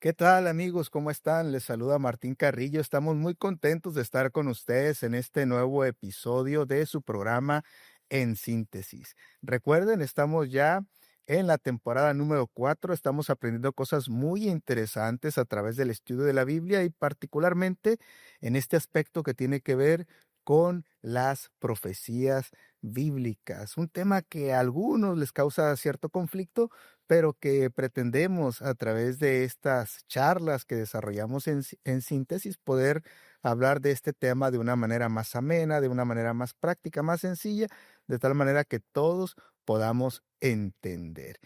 ¿Qué tal amigos? ¿Cómo están? Les saluda Martín Carrillo. Estamos muy contentos de estar con ustedes en este nuevo episodio de su programa En Síntesis. Recuerden, estamos ya en la temporada número 4. Estamos aprendiendo cosas muy interesantes a través del estudio de la Biblia y particularmente en este aspecto que tiene que ver con las profecías bíblicas. Un tema que a algunos les causa cierto conflicto, pero que pretendemos a través de estas charlas que desarrollamos en síntesis poder hablar de este tema de una manera más amena, de una manera más práctica, más sencilla, de tal manera que todos podamos entender.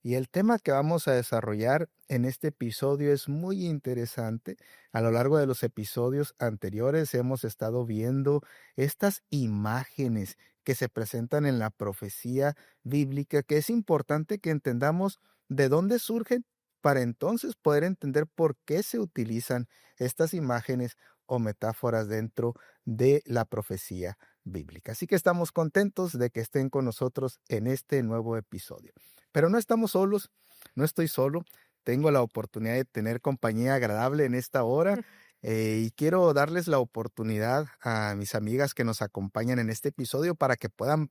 Y el tema que vamos a desarrollar en este episodio es muy interesante. A lo largo de los episodios anteriores hemos estado viendo estas imágenes que se presentan en la profecía bíblica, que es importante que entendamos de dónde surgen para entonces poder entender por qué se utilizan estas imágenes o metáforas dentro de la profecía bíblica. Así que estamos contentos de que estén con nosotros en este nuevo episodio. Pero no estamos solos, no estoy solo, tengo la oportunidad de tener compañía agradable en esta hora, y quiero darles la oportunidad a mis amigas que nos acompañan en este episodio para que puedan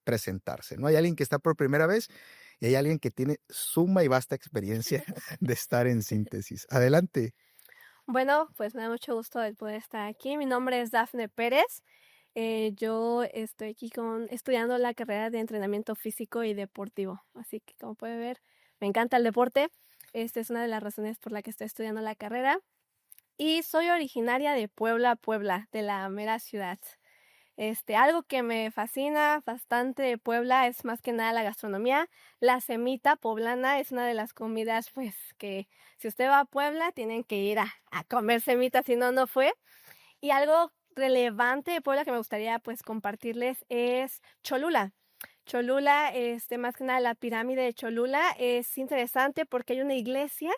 presentarse, ¿no? Hay alguien que está por primera vez y hay alguien que tiene suma y vasta experiencia de estar en síntesis. Adelante. Bueno, pues me da mucho gusto el poder estar aquí. Mi nombre es Dafne Pérez. Yo estoy aquí estudiando la carrera de entrenamiento físico y deportivo. Así que, como puede ver, me encanta el deporte. Esta es una de las razones por la que estoy estudiando la carrera. Y soy originaria de Puebla, Puebla, de la mera ciudad. Algo que me fascina bastante de Puebla es más que nada la gastronomía. La semita poblana es una de las comidas, pues, que si usted va a Puebla, tienen que ir a comer semita, si no, no fue. Y algo relevante de Puebla que me gustaría, pues, compartirles es Cholula. Cholula, más que nada la pirámide de Cholula es interesante porque hay una iglesia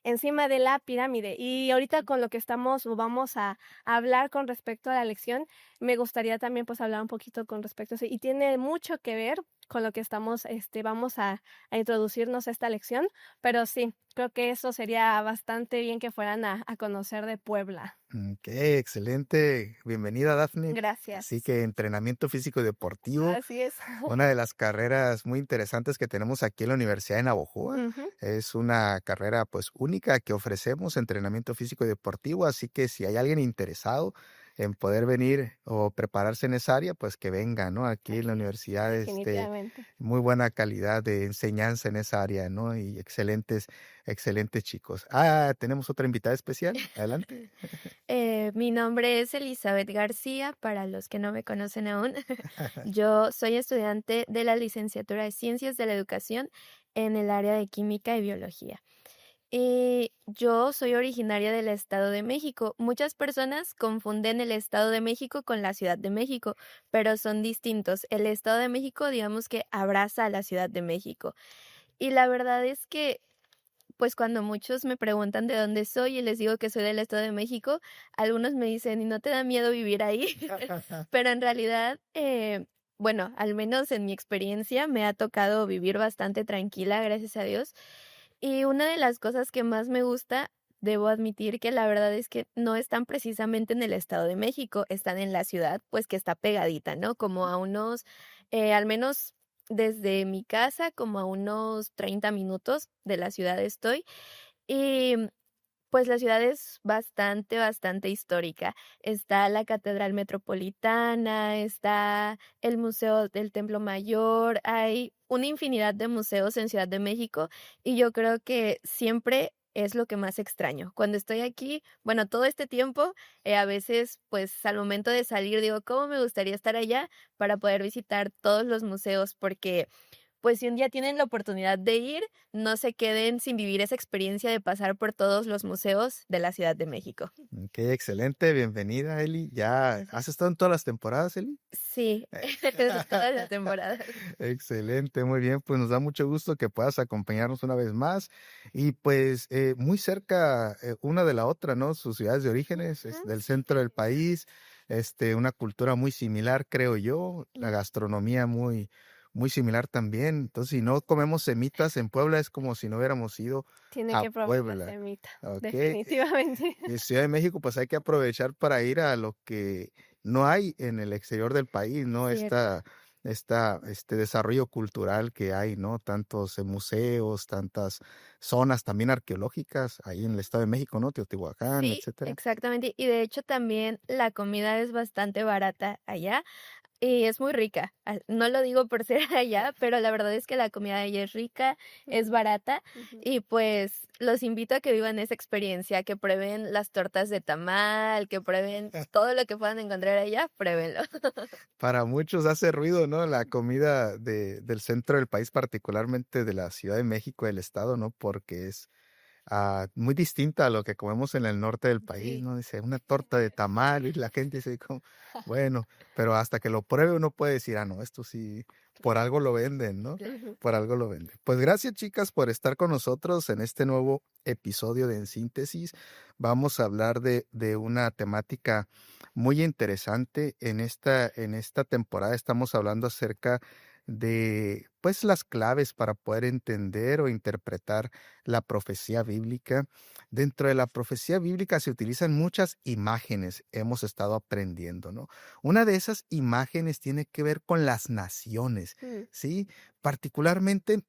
encima de la pirámide. Y ahorita con lo que estamos o vamos a hablar con respecto a la lección, me gustaría también, pues, hablar un poquito con respecto a eso. Y tiene mucho que ver con lo que estamos, vamos a introducirnos a esta lección, pero sí, creo que eso sería bastante bien que fueran a conocer de Puebla. Qué excelente. Bienvenida, Dafne. Así Gracias. que entrenamiento físico y deportivo. Así es. Una de las carreras muy interesantes que tenemos aquí en la Universidad de Navojoa. Ujú. Es una carrera, pues, única que ofrecemos entrenamiento físico y deportivo, así que si hay alguien interesado en poder venir o prepararse en esa área, pues que venga, ¿no? Aquí en la universidad, Definitivamente. muy buena calidad de enseñanza en esa área, ¿no? Y excelentes chicos. Tenemos otra invitada especial. Adelante. Mi nombre es Elizabeth García, para los que no me conocen aún. Yo soy estudiante de la licenciatura de Ciencias de la Educación en el área de Química y Biología. Y yo soy originaria del Estado de México. Muchas personas confunden el Estado de México con la Ciudad de México, pero son distintos. El Estado de México, digamos que abraza a la Ciudad de México. Y la verdad es que pues cuando muchos me preguntan de dónde soy y les digo que soy del Estado de México, algunos me dicen: "¿Y no te da miedo vivir ahí?". Pero en realidad, bueno, al menos en mi experiencia me ha tocado vivir bastante tranquila, gracias a Dios. Y una de las cosas que más me gusta, debo admitir que la verdad es que no están precisamente en el Estado de México, están en la ciudad, pues, que está pegadita, ¿no? Como a unos, al menos desde mi casa, como a unos 30 minutos de la ciudad estoy. Y, pues, la ciudad es bastante, bastante histórica. Está la Catedral Metropolitana, está el Museo del Templo Mayor, hay una infinidad de museos en Ciudad de México, y yo creo que siempre es lo que más extraño. Cuando estoy aquí, bueno, todo este tiempo, a veces, pues, al momento de salir digo: "¿Cómo me gustaría estar allá para poder visitar todos los museos?". Porque pues si un día tienen la oportunidad de ir, no se queden sin vivir esa experiencia de pasar por todos los museos de la Ciudad de México. Qué excelente, bienvenida, Eli. ¿Ya Gracias. has estado en todas las temporadas, Eli? Sí, Eh, todas las temporadas. Excelente, muy bien, pues nos da mucho gusto que puedas acompañarnos una vez más y pues muy cerca una de la otra, ¿no? Sus ciudades de orígenes, Ujú, del sí. centro del país, una cultura muy similar, creo yo, la gastronomía muy similar también. Entonces, si no comemos semitas en Puebla es como si no hubiéramos ido Tiene a que probar la Puebla, semita, ¿ok? definitivamente. En Ciudad de México, pues hay que aprovechar para ir a lo que no hay en el exterior del país, ¿no? Cierto. Este desarrollo cultural que hay, ¿no? Tantos museos, tantas zonas también arqueológicas ahí en el Estado de México, ¿no? Teotihuacán, Sí, etcétera. exactamente. Y de hecho también la comida es bastante barata allá. Y es muy rica. No lo digo por ser allá, pero la verdad es que la comida de allá es rica, es Ujú, barata ujú. y pues los invito a que vivan esa experiencia, que prueben las tortas de tamal, que prueben todo lo que puedan encontrar allá, pruébenlo. Para muchos hace ruido, ¿no? La comida del centro del país, particularmente de la Ciudad de México, del estado, ¿no? Porque es muy distinta a lo que comemos en el norte del país, Sí. ¿no? Dice, una torta de tamal y la gente dice, como, bueno, pero hasta que lo pruebe uno puede decir, ah, no, esto sí, por algo lo venden, ¿no? Ujú. Por algo lo venden. Pues gracias, chicas, por estar con nosotros en este nuevo episodio de En Síntesis. Vamos a hablar de una temática muy interesante. En esta temporada estamos hablando acerca de, pues, las claves para poder entender o interpretar la profecía bíblica. Dentro de la profecía bíblica se utilizan muchas imágenes, hemos estado aprendiendo, ¿no? Una de esas imágenes tiene que ver con las naciones, Mm, ¿sí? Particularmente,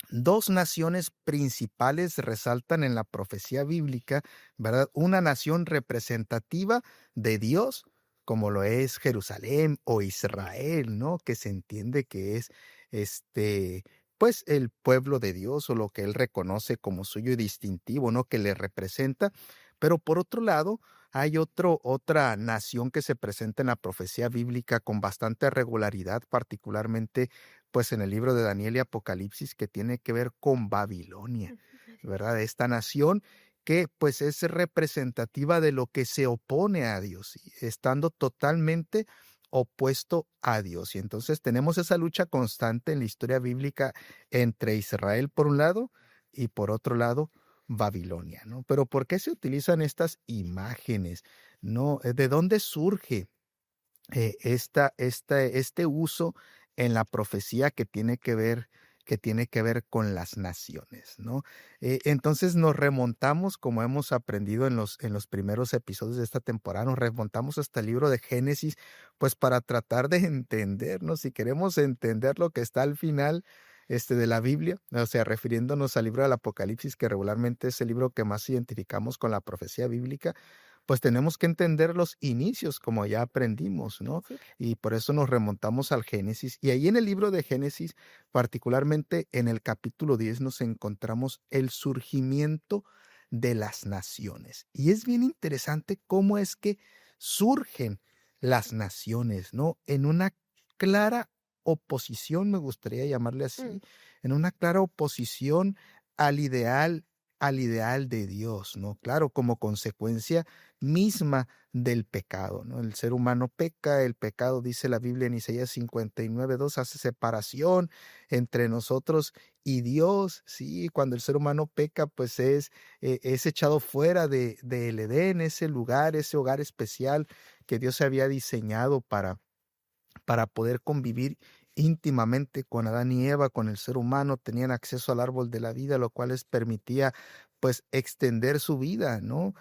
dos naciones principales resaltan en la profecía bíblica, ¿verdad? Una nación representativa de Dios, como lo es Jerusalén o Israel, ¿no? Que se entiende que es este, pues el pueblo de Dios o lo que él reconoce como suyo y distintivo, ¿no? Que le representa. Pero por otro lado, hay otra nación que se presenta en la profecía bíblica con bastante regularidad, particularmente pues en el libro de Daniel y Apocalipsis, que tiene que ver con Babilonia, Ujú, así es. ¿verdad? Esta nación que pues es representativa de lo que se opone a Dios, y estando totalmente opuesto a Dios. Y entonces tenemos esa lucha constante en la historia bíblica entre Israel por un lado y por otro lado Babilonia, ¿no? Pero ¿por qué se utilizan estas imágenes? ¿No? ¿De dónde surge este uso en la profecía que tiene que ver con las naciones, ¿no? Entonces nos remontamos, como hemos aprendido en los primeros episodios de esta temporada, nos remontamos hasta el libro de Génesis, pues para tratar de entendernos, si queremos entender lo que está al final de la Biblia, o sea, refiriéndonos al libro del Apocalipsis, que regularmente es el libro que más identificamos con la profecía bíblica, pues tenemos que entender los inicios, como ya aprendimos, ¿no? Principio. Y por eso nos remontamos al Génesis. Y ahí en el libro de Génesis, particularmente en el capítulo 10, nos encontramos el surgimiento de las naciones. Y es bien interesante cómo es que surgen las naciones, ¿no? En una clara oposición, me gustaría llamarle mm, así, en una clara oposición al ideal, al ideal de Dios, ¿no? Claro, como consecuencia misma del pecado, ¿no? El ser humano peca, el pecado, dice la Biblia en Isaías 59:2, hace separación entre nosotros y Dios, sí, cuando el ser humano peca, pues es echado fuera del Edén, ese lugar, ese hogar especial que Dios había diseñado para poder convivir íntimamente con Adán y Eva, con el ser humano, tenían acceso al árbol de la vida, lo cual les permitía pues extender su vida, ¿no?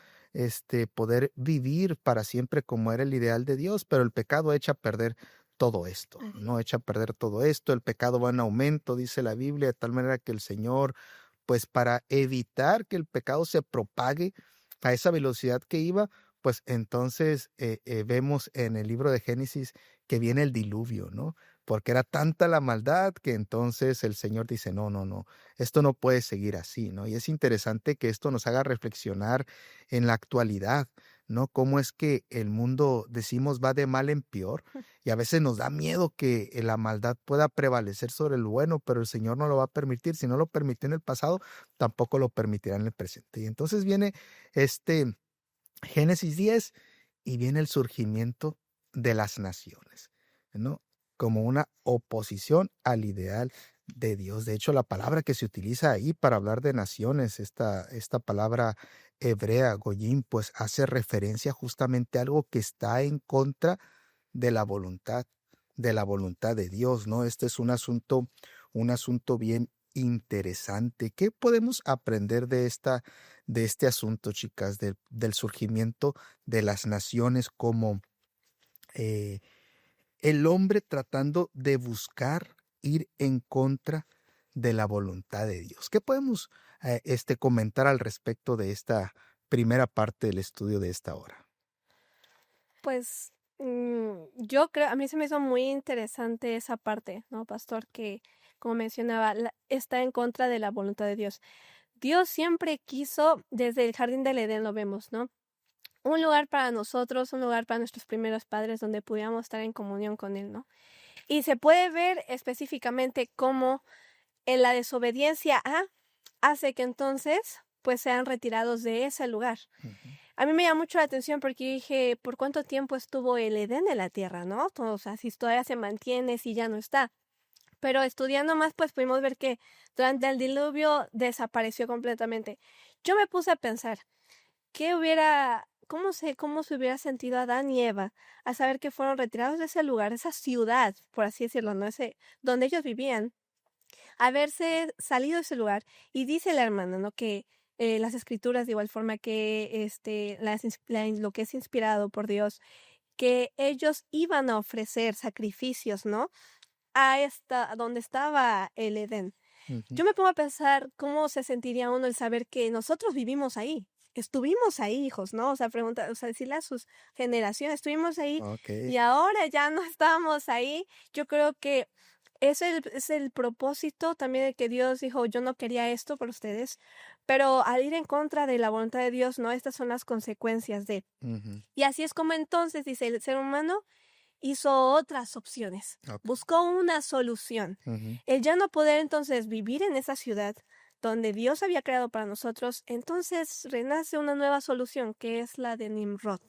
Poder vivir para siempre como era el ideal de Dios, pero el pecado echa a perder todo esto, Así ¿no? Echa a perder todo esto, el pecado va en aumento, dice la Biblia, de tal manera que el Señor, pues para evitar que el pecado se propague a esa velocidad que iba, pues entonces vemos en el libro de Génesis que viene el diluvio, ¿no? Porque era tanta la maldad que entonces el Señor dice, no, no, no, esto no puede seguir así, ¿no? Y es interesante que esto nos haga reflexionar en la actualidad, ¿no? Cómo es que el mundo, decimos, va de mal en peor, y a veces nos da miedo que la maldad pueda prevalecer sobre el bueno, pero el Señor no lo va a permitir. Si no lo permitió en el pasado, tampoco lo permitirá en el presente. Y entonces viene este Génesis 10 y viene el surgimiento de las naciones, ¿no? Como una oposición al ideal de Dios. De hecho, la palabra que se utiliza ahí para hablar de naciones, esta palabra hebrea, goyim, pues hace referencia justamente a algo que está en contra de la voluntad de Dios, ¿no? Este es un asunto bien interesante. ¿Qué podemos aprender de este asunto, chicas, del surgimiento de las naciones como eh, el hombre tratando de buscar ir en contra de la voluntad de Dios? ¿Qué podemos comentar al respecto de esta primera parte del estudio de esta hora? Pues yo creo, a mí se me hizo muy interesante esa parte, ¿no, pastor? Que, como mencionaba, está en contra de la voluntad de Dios. Dios siempre quiso, desde el jardín del Edén lo vemos, ¿no? Un lugar para nosotros, un lugar para nuestros primeros padres donde pudiéramos estar en comunión con Él, ¿no? Y se puede ver específicamente cómo en la desobediencia hace que entonces pues sean retirados de ese lugar. Ujú. A mí me llama mucho la atención porque dije, ¿por cuánto tiempo estuvo el Edén en la tierra, no? O sea, si todavía se mantiene, si ya no está. Pero estudiando más, pues pudimos ver que durante el diluvio desapareció completamente. Yo me puse a pensar, cómo se hubiera sentido Adán y Eva al saber que fueron retirados de ese lugar, esa ciudad, por así decirlo, ¿no? Donde ellos vivían, haberse salido de ese lugar. Y dice la hermana, ¿no? Que las escrituras, de igual forma que lo que es inspirado por Dios, que ellos iban a ofrecer sacrificios, ¿no? A donde estaba el Edén. Ujú. Yo me pongo a pensar cómo se sentiría uno el saber que nosotros vivimos ahí. Estuvimos ahí, hijos, ¿no? O sea, decirle a sus generaciones, estuvimos ahí Ok. y ahora ya no estamos ahí. Yo creo que es el propósito también de que Dios dijo, yo no quería esto por ustedes, pero al ir en contra de la voluntad de Dios, ¿no? Estas son las consecuencias de. Ujú. Y así es como entonces, dice, el ser humano hizo otras opciones, Ok. buscó una solución. Ujú. El ya no poder entonces vivir en esa ciudad donde Dios había creado para nosotros, entonces renace una nueva solución que es la de Nimrod,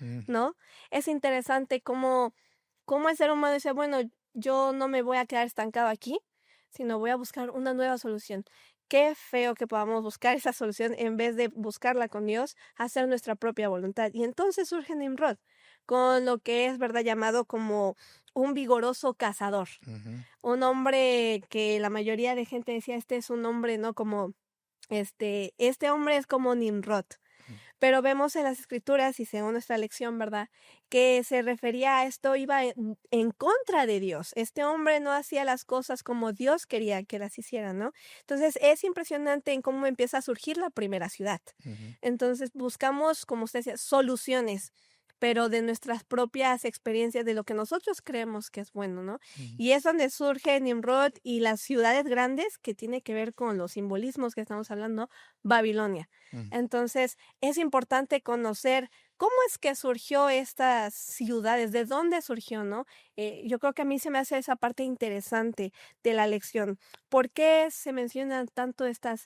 Mm. ¿no? Es interesante cómo el ser humano dice, bueno, yo no me voy a quedar estancado aquí, sino voy a buscar una nueva solución. Qué feo que podamos buscar esa solución en vez de buscarla con Dios, hacer nuestra propia voluntad. Y entonces surge Nimrod, con lo que es, ¿verdad?, llamado como un vigoroso cazador. Ujú. Un hombre que la mayoría de gente decía, este es un hombre, ¿no? Como, este hombre es como Nimrod. Mm. Pero vemos en las escrituras, y según nuestra lección, ¿verdad?, que se refería a esto, iba en contra de Dios. Este hombre no hacía las cosas como Dios quería que las hiciera, ¿no? Entonces, es impresionante en cómo empieza a surgir la primera ciudad. Ujú. Entonces, buscamos, como usted decía, soluciones, pero de nuestras propias experiencias, de lo que nosotros creemos que es bueno, ¿no? Ujú. Y es donde surge Nimrod y las ciudades grandes, que tiene que ver con los simbolismos que estamos hablando, Babilonia. Ujú. Entonces, es importante conocer cómo es que surgió estas ciudades, de dónde surgió, ¿no? Yo creo que a mí se me hace esa parte interesante de la lección. ¿Por qué se mencionan tanto esta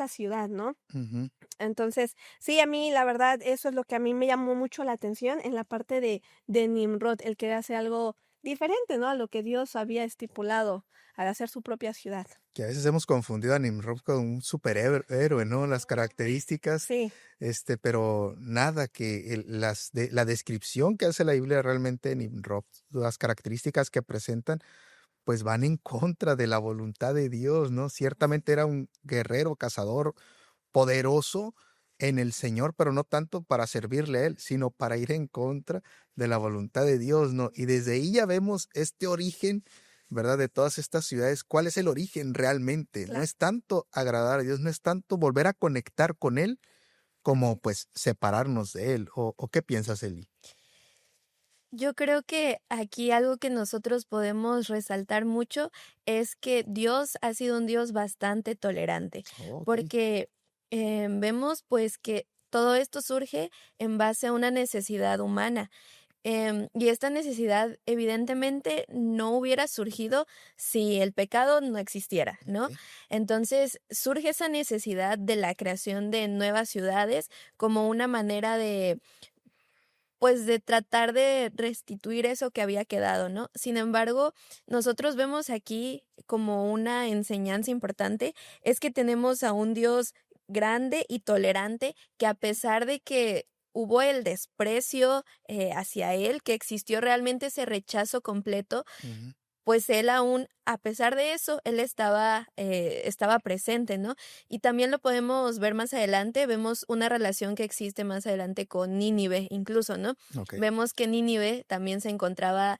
ciudad, no? Ujú. Entonces, sí, a mí la verdad, eso es lo que a mí me llamó mucho la atención en la parte de Nimrod, el querer hacer algo diferente, ¿no? A lo que Dios había estipulado al hacer su propia ciudad. Que a veces hemos confundido a Nimrod con un superhéroe, ¿no? Las características, Sí, pero nada, que la descripción que hace la Biblia realmente de Nimrod, las características que presentan, pues van en contra de la voluntad de Dios, ¿no? Ciertamente era un guerrero, cazador, poderoso en el Señor, pero no tanto para servirle a Él, sino para ir en contra de la voluntad de Dios, ¿no? Y desde ahí ya vemos este origen, ¿verdad? De todas estas ciudades. ¿Cuál es el origen realmente? No claro. es tanto agradar a Dios, no es tanto volver a conectar con Él, como pues separarnos de Él. ¿O qué piensas, Eli? Yo creo que aquí algo que nosotros podemos resaltar mucho es que Dios ha sido un Dios bastante tolerante, Oh, ok. porque vemos pues que todo esto surge en base a una necesidad humana. Y esta necesidad evidentemente no hubiera surgido si el pecado no existiera, ¿no? Ok. Entonces surge esa necesidad de la creación de nuevas ciudades como una manera de, pues, de tratar de restituir eso que había quedado, ¿no? Sin embargo, nosotros vemos aquí como una enseñanza importante, es que tenemos a un Dios grande y tolerante, que a pesar de que hubo el desprecio, hacia Él, que existió realmente ese rechazo completo, Ujú. pues él aún, a pesar de eso, él estaba presente, ¿no? Y también lo podemos ver más adelante, vemos una relación que existe más adelante con Nínive incluso, ¿no? Ok. Vemos que Nínive también se encontraba,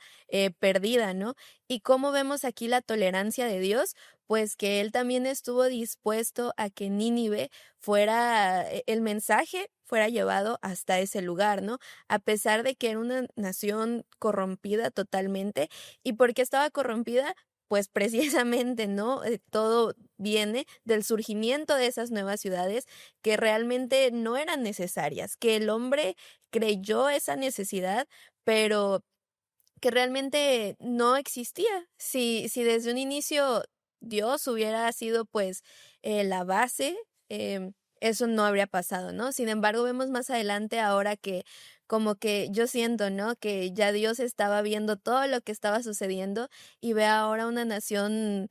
perdida, ¿no? ¿Y cómo vemos aquí la tolerancia de Dios? Pues que él también estuvo dispuesto a que Nínive fuera, el mensaje fuera llevado hasta ese lugar, ¿no? A pesar de que era una nación corrompida totalmente, ¿y por qué estaba corrompida? Pues precisamente, ¿no? Todo viene del surgimiento de esas nuevas ciudades que realmente no eran necesarias, que el hombre creyó esa necesidad, pero que realmente no existía. Si desde un inicio Dios hubiera sido, pues, la base, eso no habría pasado, ¿no? Sin embargo, vemos más adelante ahora que como que yo siento, ¿no? Que ya Dios estaba viendo todo lo que estaba sucediendo y ve ahora una nación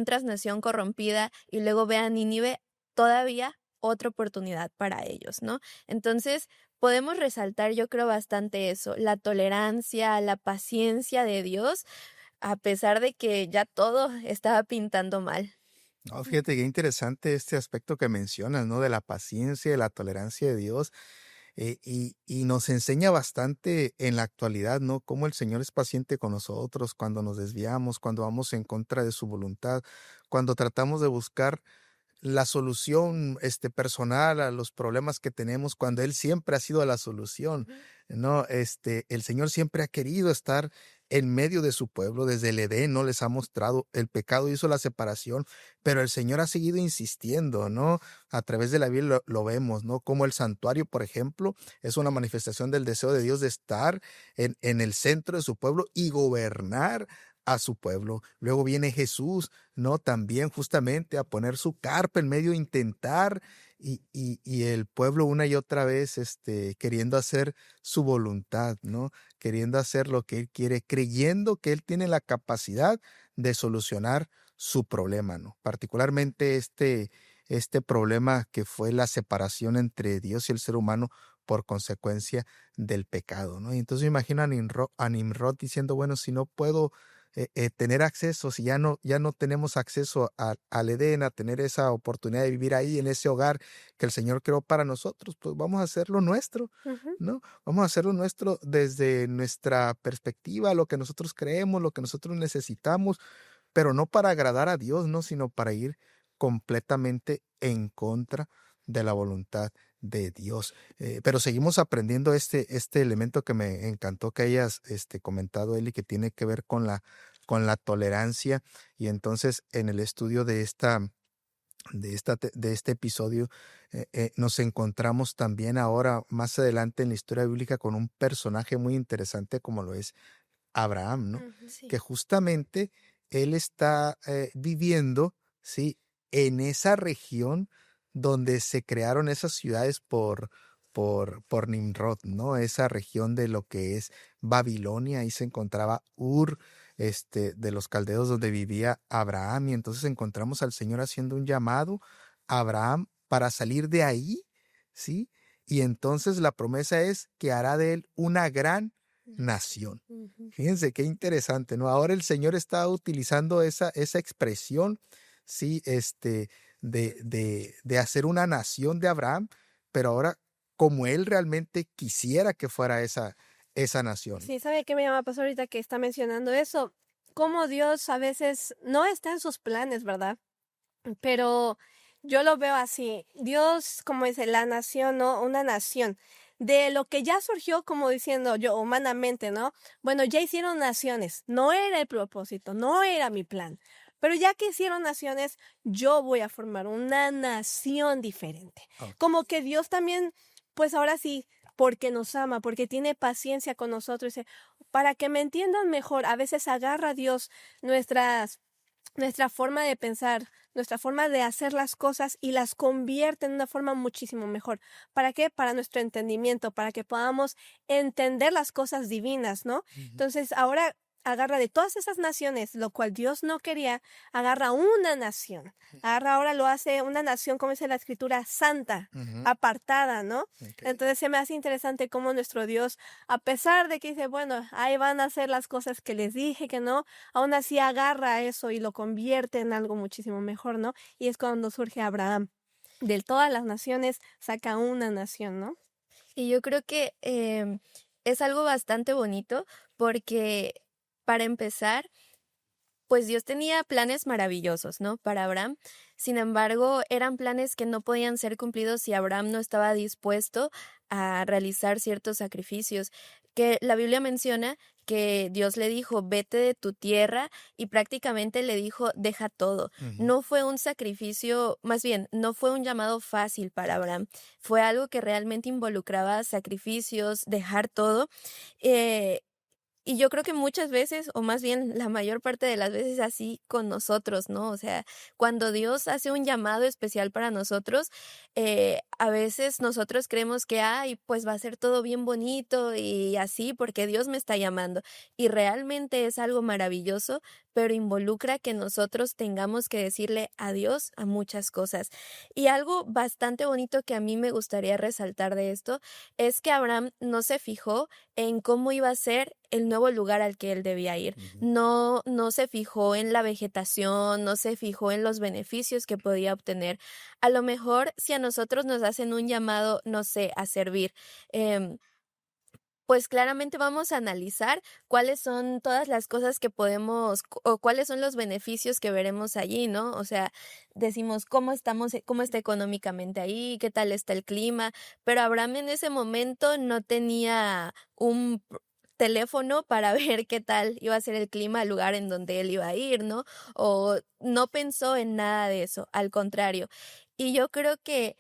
tras nación corrompida, y luego ve a Nínive, todavía otra oportunidad para ellos, ¿no? Entonces, podemos resaltar, yo creo, bastante eso, la tolerancia, la paciencia de Dios, a pesar de que ya todo estaba pintando mal. No, fíjate qué interesante este aspecto que mencionas, ¿no? De la paciencia, de la tolerancia de Dios. Y nos enseña bastante en la actualidad, ¿no? Cómo el Señor es paciente con nosotros cuando nos desviamos, cuando vamos en contra de su voluntad, cuando tratamos de buscar la solución, personal a los problemas que tenemos, cuando Él siempre ha sido la solución, Ujú. ¿no? El Señor siempre ha querido estar en medio de su pueblo, desde el Edén, ¿no? Les ha mostrado, el pecado hizo la separación, pero el Señor ha seguido insistiendo, ¿no? A través de la Biblia lo vemos, ¿no? Como el santuario, por ejemplo, es una manifestación del deseo de Dios de estar en el centro de su pueblo y gobernar a su pueblo. Luego viene Jesús, ¿no? También justamente a poner su carpa en medio, intentar, y el pueblo una y otra vez, queriendo hacer su voluntad, ¿no? Queriendo hacer lo que él quiere, creyendo que él tiene la capacidad de solucionar su problema, ¿no? Particularmente este problema que fue la separación entre Dios y el ser humano por consecuencia del pecado, ¿no? Y entonces me imagino a Nimrod diciendo, bueno, si no puedo tener acceso, si ya no tenemos acceso al Edén, a tener esa oportunidad de vivir ahí en ese hogar que el Señor creó para nosotros, pues vamos a hacerlo nuestro, Ujú. ¿no? Vamos a hacerlo nuestro desde nuestra perspectiva, lo que nosotros creemos, lo que nosotros necesitamos, pero no para agradar a Dios, ¿no? Sino para ir completamente en contra de la voluntad de Dios. Pero seguimos aprendiendo este elemento que me encantó que hayas comentado, Eli, que tiene que ver con la tolerancia. Y entonces en el estudio de este episodio nos encontramos también ahora más adelante en la historia bíblica con un personaje muy interesante como lo es Abraham, ¿no? Ujú. Sí. Que justamente él está viviendo, ¿sí? En esa región donde se crearon esas ciudades por Nimrod, ¿no? Esa región de lo que es Babilonia, ahí se encontraba Ur, de los caldeos donde vivía Abraham, y entonces encontramos al Señor haciendo un llamado a Abraham para salir de ahí, ¿sí? Y entonces la promesa es que hará de él una gran nación. Ujú. Fíjense qué interesante, ¿no? Ahora el Señor está utilizando esa expresión, sí, de hacer una nación de Abraham, pero ahora como él realmente quisiera que fuera esa nación. Sí, ¿sabe qué me llama pasó ahorita que está mencionando eso? Cómo Dios a veces no está en sus planes, ¿verdad? Pero yo lo veo así. Dios, como dice, la nación, ¿no? Una nación. De lo que ya surgió, como diciendo yo, humanamente, ¿no? Bueno, ya hicieron naciones. No era el propósito, no era mi plan. Pero ya que hicieron naciones, yo voy a formar una nación diferente. Ok. Como que Dios también, pues ahora sí, porque nos ama, porque tiene paciencia con nosotros, dice, para que me entiendan mejor, a veces agarra a Dios nuestra forma de pensar, nuestra forma de hacer las cosas y las convierte en una forma muchísimo mejor. ¿Para qué? Para nuestro entendimiento, para que podamos entender las cosas divinas, ¿no? Ujú. Entonces, ahora agarra de todas esas naciones, lo cual Dios no quería, agarra una nación. Agarra ahora lo hace una nación, como dice la escritura, santa, Ujú. apartada, ¿no? Ok. Entonces se me hace interesante cómo nuestro Dios, a pesar de que dice, bueno, ahí van a hacer las cosas que les dije que no, aún así agarra eso y lo convierte en algo muchísimo mejor, ¿no? Y es cuando surge Abraham. De todas las naciones saca una nación, ¿no? Y yo creo que es algo bastante bonito porque, para empezar, pues Dios tenía planes maravillosos, ¿no? Para Abraham. Sin embargo, eran planes que no podían ser cumplidos si Abraham no estaba dispuesto a realizar ciertos sacrificios. Que la Biblia menciona que Dios le dijo, vete de tu tierra, y prácticamente le dijo, deja todo. Ujú. No fue un sacrificio, más bien, no fue un llamado fácil para Abraham. Fue algo que realmente involucraba sacrificios, dejar todo. Eh, y yo creo que muchas veces, o más bien la mayor parte de las veces, así con nosotros, ¿no? O sea, cuando Dios hace un llamado especial para nosotros, a veces nosotros creemos que, ay, pues va a ser todo bien bonito y así, porque Dios me está llamando. Y realmente es algo maravilloso, pero involucra que nosotros tengamos que decirle adiós a muchas cosas. Y algo bastante bonito que a mí me gustaría resaltar de esto es que Abraham no se fijó en cómo iba a ser el nuevo lugar al que él debía ir. Ujú. No se fijó en la vegetación, no se fijó en los beneficios que podía obtener. A lo mejor, si a nosotros nos hacen un llamado, no sé, a servir, em, pues claramente vamos a analizar cuáles son todas las cosas que podemos o cuáles son los beneficios que veremos allí, ¿no? O sea, decimos cómo estamos, cómo está económicamente ahí, qué tal está el clima, pero Abraham en ese momento no tenía un teléfono para ver qué tal iba a ser el clima al lugar en donde él iba a ir, ¿no? O no pensó en nada de eso, al contrario. Y yo creo que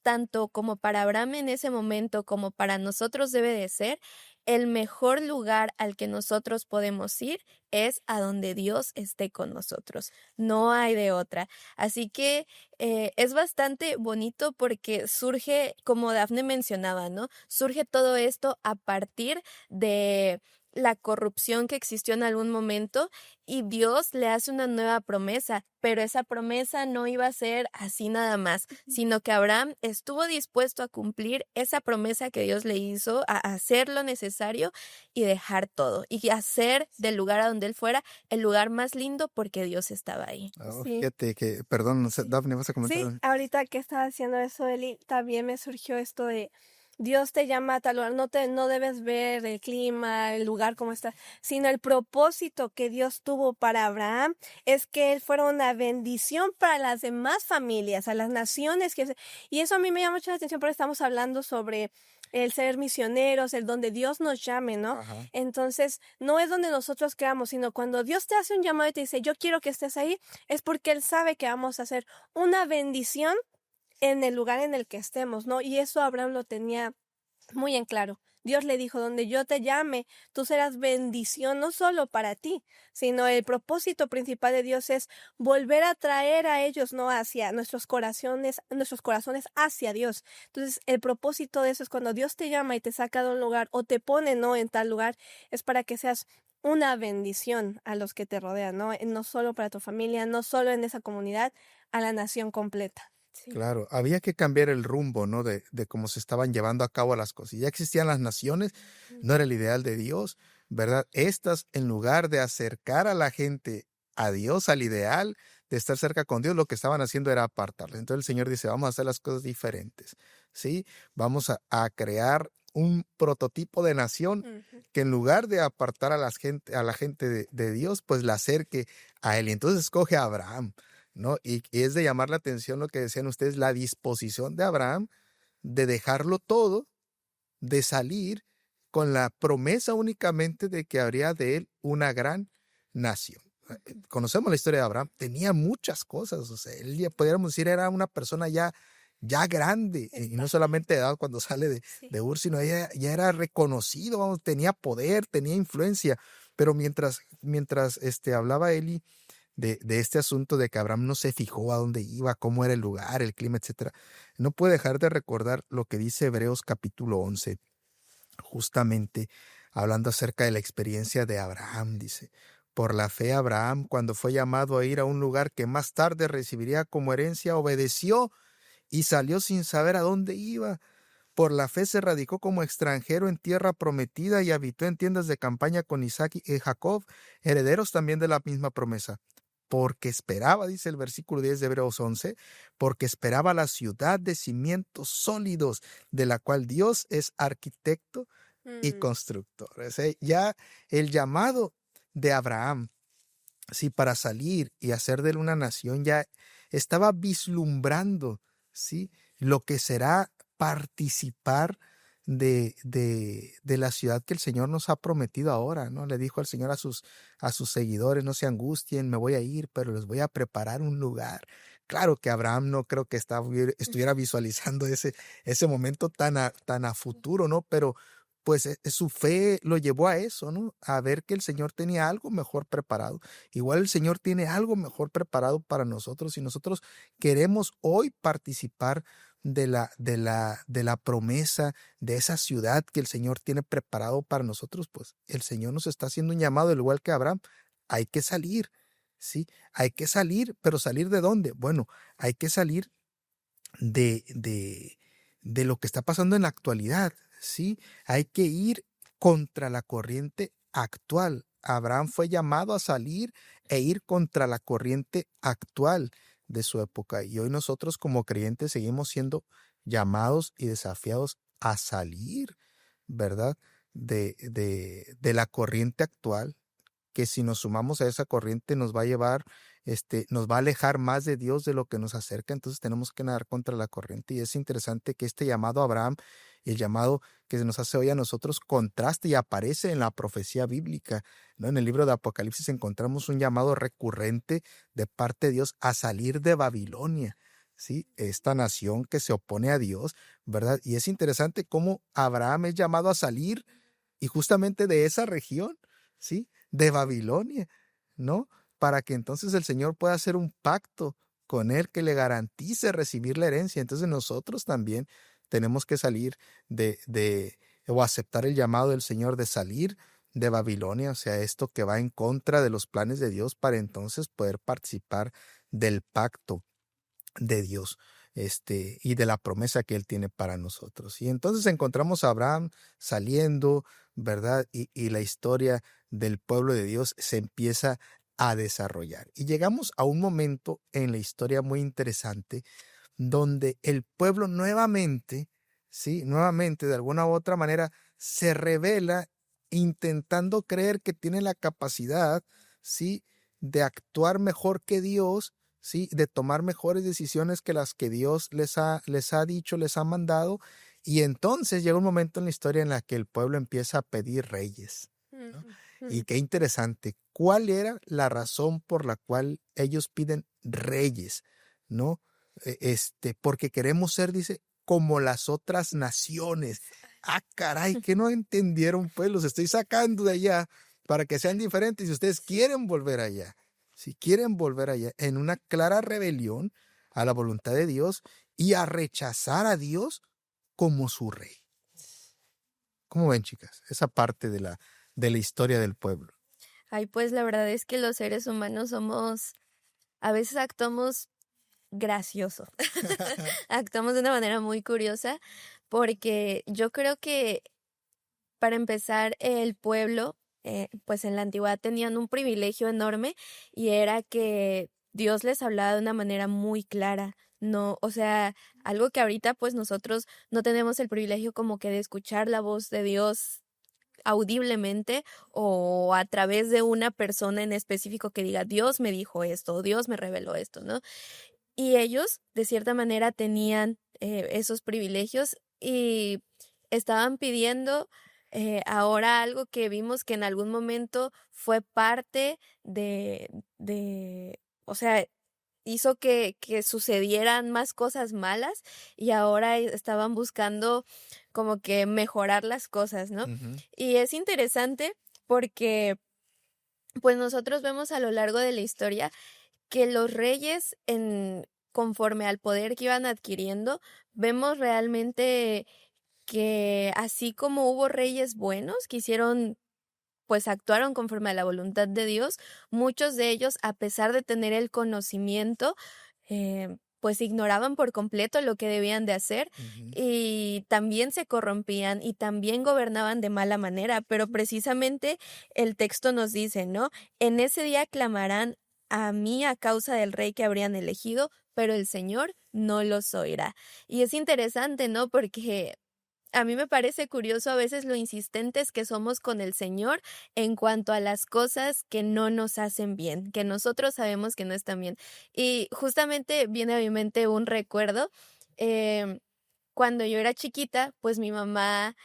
tanto como para Abraham en ese momento, como para nosotros debe de ser, el mejor lugar al que nosotros podemos ir es a donde Dios esté con nosotros. No hay de otra. Así que es bastante bonito porque surge, como Dafne mencionaba, ¿no? Surge todo esto a partir de la corrupción que existió en algún momento, y Dios le hace una nueva promesa, pero esa promesa no iba a ser así nada más, sino que Abraham estuvo dispuesto a cumplir esa promesa que Dios le hizo, a hacer lo necesario y dejar todo, y hacer del lugar a donde él fuera el lugar más lindo porque Dios estaba ahí. Oh, Sí. fíjate que, perdón, no sé, Sí. Dafne, ¿vas a comentar Sí, algo? ahorita que estaba haciendo eso, Eli, también me surgió esto de Dios te llama a tal lugar, no debes ver el clima, el lugar como está, sino el propósito que Dios tuvo para Abraham es que él fuera una bendición para las demás familias, a las naciones y eso a mí me llama mucho la atención porque estamos hablando sobre el ser misioneros, el donde Dios nos llame, ¿no? Ajá. Entonces, no es donde nosotros creamos, sino cuando Dios te hace un llamado y te dice, yo quiero que estés ahí, es porque Él sabe que vamos a hacer una bendición en el lugar en el que estemos, ¿no? Y eso Abraham lo tenía muy en claro. Dios le dijo, donde yo te llame, tú serás bendición no solo para ti, sino el propósito principal de Dios es volver a traer a ellos, ¿no? Hacia nuestros corazones hacia Dios. Entonces, el propósito de eso es cuando Dios te llama y te saca de un lugar o te pone, ¿no? En tal lugar, es para que seas una bendición a los que te rodean, ¿no? No solo para tu familia, no solo en esa comunidad, a la nación completa. Sí. Claro, había que cambiar el rumbo, ¿no? De cómo se estaban llevando a cabo las cosas. Ya existían las naciones, no era el ideal de Dios, ¿verdad? Estas, en lugar de acercar a la gente a Dios, al ideal de estar cerca con Dios, lo que estaban haciendo era apartarle. Entonces el Señor dice, vamos a hacer las cosas diferentes, ¿sí? Vamos a crear un prototipo de nación Ujú. que en lugar de apartar a la gente de Dios, pues la acerque a Él. Y entonces escoge a Abraham, ¿no? Y es de llamar la atención lo que decían ustedes, la disposición de Abraham de dejarlo todo, de salir con la promesa únicamente de que habría de él una gran nación. conocemos la historia de Abraham, tenía muchas cosas, o sea, él ya podríamos decir era una persona ya grande, y no Está, solamente de edad cuando sale sí. de Ur, sino ya era reconocido, vamos, tenía poder, tenía influencia, pero mientras hablaba Eli de este asunto de que Abraham no se fijó a dónde iba, cómo era el lugar, el clima, etcétera, no puede dejar de recordar lo que dice Hebreos capítulo 11, justamente hablando acerca de la experiencia de Abraham, dice, por la fe Abraham, cuando fue llamado a ir a un lugar que más tarde recibiría como herencia, obedeció y salió sin saber a dónde iba. Por la fe se radicó como extranjero en tierra prometida y habitó en tiendas de campaña con Isaac y Jacob, herederos también de la misma promesa. Porque esperaba, dice el versículo 10 de Hebreos 11, porque esperaba la ciudad de cimientos sólidos, de la cual Dios es arquitecto y Mm, constructor. O sea, ya el llamado de Abraham, sí, para salir y hacer de él una nación, ya estaba vislumbrando, sí, lo que será participar de la ciudad que el Señor nos ha prometido ahora, ¿no? Le dijo al Señor a sus seguidores, no se angustien, me voy a ir, pero les voy a preparar un lugar. Claro que Abraham no creo que estuviera visualizando ese momento tan a futuro, ¿no? Pero pues su fe lo llevó a eso, ¿no? A ver que el Señor tenía algo mejor preparado. Igual el Señor tiene algo mejor preparado para nosotros y nosotros queremos hoy participar de la promesa de esa ciudad que el Señor tiene preparado para nosotros, pues el Señor nos está haciendo un llamado, al igual que Abraham. Hay que salir, ¿sí? Hay que salir, pero ¿salir de dónde? Bueno, hay que salir de, de, de lo que está pasando en la actualidad, ¿sí? Hay que ir contra la corriente actual. Abraham fue llamado a salir e ir contra la corriente actual de su época. Y hoy nosotros como creyentes seguimos siendo llamados y desafiados a salir, ¿verdad? De la corriente actual, que si nos sumamos a esa corriente nos va a llevar, nos va a alejar más de Dios de lo que nos acerca, entonces tenemos que nadar contra la corriente. Y es interesante que este llamado a Abraham, el llamado que se nos hace hoy a nosotros, contraste y aparece en la profecía bíblica, ¿no? En el libro de Apocalipsis encontramos un llamado recurrente de parte de Dios a salir de Babilonia, ¿sí? Esta nación que se opone a Dios, ¿verdad? Y es interesante cómo Abraham es llamado a salir y justamente de esa región, ¿sí? De Babilonia, ¿no? Para que entonces el Señor pueda hacer un pacto con él que le garantice recibir la herencia. Entonces nosotros también tenemos que salir o aceptar el llamado del Señor de salir de Babilonia, o sea, esto que va en contra de los planes de Dios para entonces poder participar del pacto de Dios, y de la promesa que Él tiene para nosotros. Y entonces encontramos a Abraham saliendo, ¿verdad? Y la historia del pueblo de Dios se empieza a desarrollar. Y llegamos a un momento en la historia muy interesante donde el pueblo nuevamente, ¿sí? Nuevamente, de alguna u otra manera, se revela intentando creer que tiene la capacidad, ¿sí? De actuar mejor que Dios, ¿sí? De tomar mejores decisiones que las que Dios les ha dicho, les ha mandado. Y entonces llega un momento en la historia en la que el pueblo empieza a pedir reyes, ¿no? Y qué interesante, ¿cuál era la razón por la cual ellos piden reyes, ¿no? Porque queremos ser, dice, como las otras naciones. Ah, caray, que no entendieron, pues los estoy sacando de allá para que sean diferentes. Si ustedes quieren volver allá, si quieren volver allá en una clara rebelión a la voluntad de Dios y a rechazar a Dios como su rey. ¿Cómo ven, chicas? Esa parte de la historia del pueblo. Ay, pues la verdad es que los seres humanos a veces actuamos gracioso, actuamos de una manera muy curiosa, porque yo creo que para empezar el pueblo, pues en la antigüedad tenían un privilegio enorme y era que Dios les hablaba de una manera muy clara. No, o sea, algo que ahorita pues nosotros no tenemos el privilegio como que de escuchar la voz de Dios audiblemente o a través de una persona en específico que diga, Dios me dijo esto, o Dios me reveló esto, ¿no? Y ellos, de cierta manera, tenían esos privilegios y estaban pidiendo ahora algo que vimos que en algún momento fue parte de, o sea, hizo que sucedieran más cosas malas y ahora estaban buscando como que mejorar las cosas, ¿no? Ujú, Y es interesante porque pues nosotros vemos a lo largo de la historia que los reyes conforme al poder que iban adquiriendo, vemos realmente que así como hubo reyes buenos que hicieron, pues actuaron conforme a la voluntad de Dios, muchos de ellos, a pesar de tener el conocimiento, pues ignoraban por completo lo que debían de hacer ujú. y también se corrompían y también gobernaban de mala manera, pero precisamente el texto nos dice, ¿no? En ese día clamarán a mí a causa del rey que habrían elegido, pero el Señor no los oirá. Y es interesante, ¿no? Porque a mí me parece curioso a veces lo insistentes que somos con el Señor en cuanto a las cosas que no nos hacen bien, que nosotros sabemos que no están bien. Y justamente viene a mi mente un recuerdo, em, cuando yo era chiquita, pues mi mamá,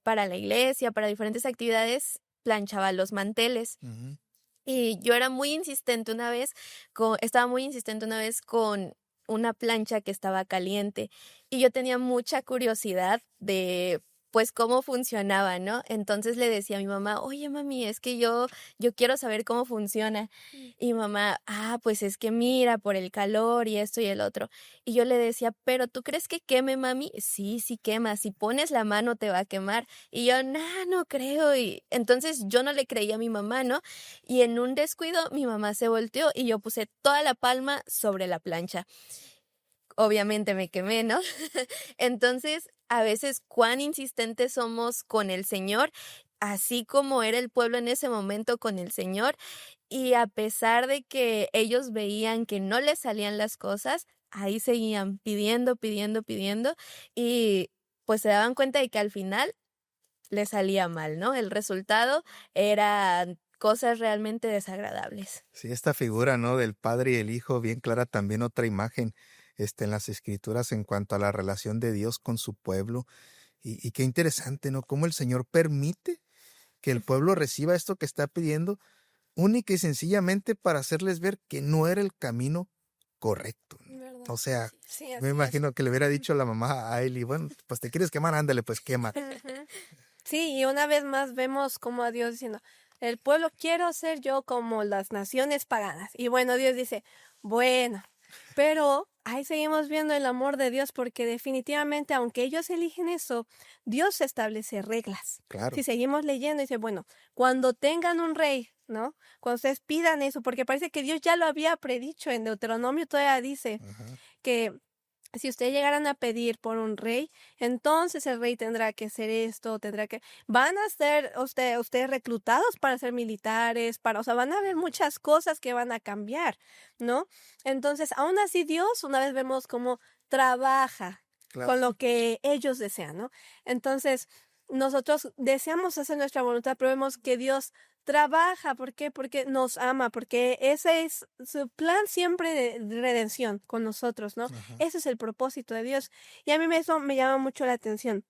para la iglesia, para diferentes actividades, planchaba los manteles. Ujú. Y yo era muy insistente una vez estaba muy insistente una vez con una plancha que estaba caliente, y yo tenía mucha curiosidad de, pues, cómo funcionaba, ¿no? Entonces le decía a mi mamá: "Oye, mami, es que yo quiero saber cómo funciona". Mm. Y mi mamá: "Ah, pues es que mira, por el calor y esto y el otro". Y yo le decía: "¿Pero tú crees que queme, mami?". "Sí, sí quema, si pones la mano te va a quemar". Y yo: "No, no creo". Y entonces yo no le creía a mi mamá, ¿no? Y en un descuido, mi mamá se volteó y yo puse toda la palma sobre la plancha. Obviamente me quemé, ¿no? Entonces, a veces cuán insistentes somos con el Señor, así como era el pueblo en ese momento con el Señor, y a pesar de que ellos veían que no les salían las cosas, ahí seguían pidiendo, pidiendo, pidiendo, y pues se daban cuenta de que al final le salía mal, ¿no? El resultado eran cosas realmente desagradables. Sí, esta figura, ¿no? Del padre y el hijo, bien clara también otra imagen, en las escrituras en cuanto a la relación de Dios con su pueblo. Y qué interesante, ¿no? Cómo el Señor permite que el pueblo reciba esto que está pidiendo, única y sencillamente para hacerles ver que no era el camino correcto. ¿Verdad? O sea, Así es. Sí, me así es. imagino que le hubiera dicho la mamá a Eli, bueno, pues te quieres quemar, ándale, pues quémate. Ujú. Sí, y una vez más vemos como a Dios diciendo, el pueblo quiero ser yo como las naciones paganas. Y bueno, Dios dice, bueno, pero ahí seguimos viendo el amor de Dios porque definitivamente, aunque ellos eligen eso, Dios establece reglas. Si Claro. seguimos leyendo, dice, bueno, cuando tengan un rey, ¿no? Cuando ustedes pidan eso, porque parece que Dios ya lo había predicho en Deuteronomio, todavía dice Ajá. que si ustedes llegaran a pedir por un rey, entonces el rey tendrá que hacer esto, tendrá que, van a ser ustedes reclutados para ser militares, o sea, van a haber muchas cosas que van a cambiar, ¿no? Entonces, aún así Dios, una vez vemos cómo trabaja Claro. con lo que ellos desean, ¿no? Entonces, nosotros deseamos hacer nuestra voluntad, pero vemos que Dios trabaja. ¿Por qué? Porque nos ama, porque ese es su plan siempre de redención con nosotros, ¿no? Ajá. Ese es el propósito de Dios. Y a mí eso me llama mucho la atención.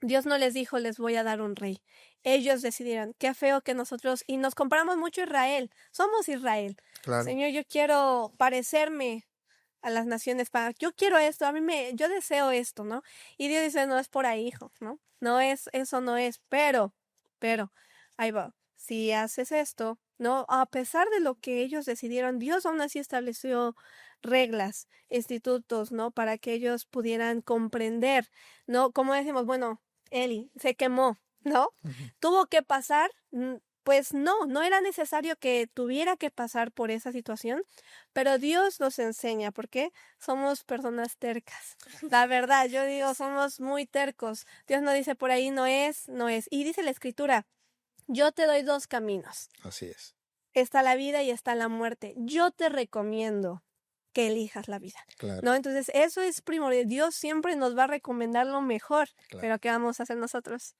Dios no les dijo, les voy a dar un rey. Ellos decidieron. Qué feo que nosotros, y nos comparamos mucho a Israel. Somos Israel. Claro. Señor, yo quiero parecerme a las naciones yo quiero esto, yo deseo esto, ¿no? Y Dios dice, no es por ahí, hijo, ¿no? No es, eso no es, pero, ahí va. Si haces esto, ¿no? A pesar de lo que ellos decidieron, Dios aún así estableció reglas, institutos, ¿no? Para que ellos pudieran comprender, ¿no? Como decimos, bueno, Eli se quemó, ¿no? Ujú. Tuvo que pasar, pues no era necesario que tuviera que pasar por esa situación, pero Dios nos enseña, porque somos personas tercas. La verdad, yo digo, somos muy tercos. Dios no dice por ahí no es, no es. Y dice la escritura, yo te doy dos caminos. Así es. Está la vida y está la muerte. Yo te recomiendo que elijas la vida, Claro, ¿no? Entonces, eso es primordial. Dios siempre nos va a recomendar lo mejor, claro. pero ¿qué vamos a hacer nosotros?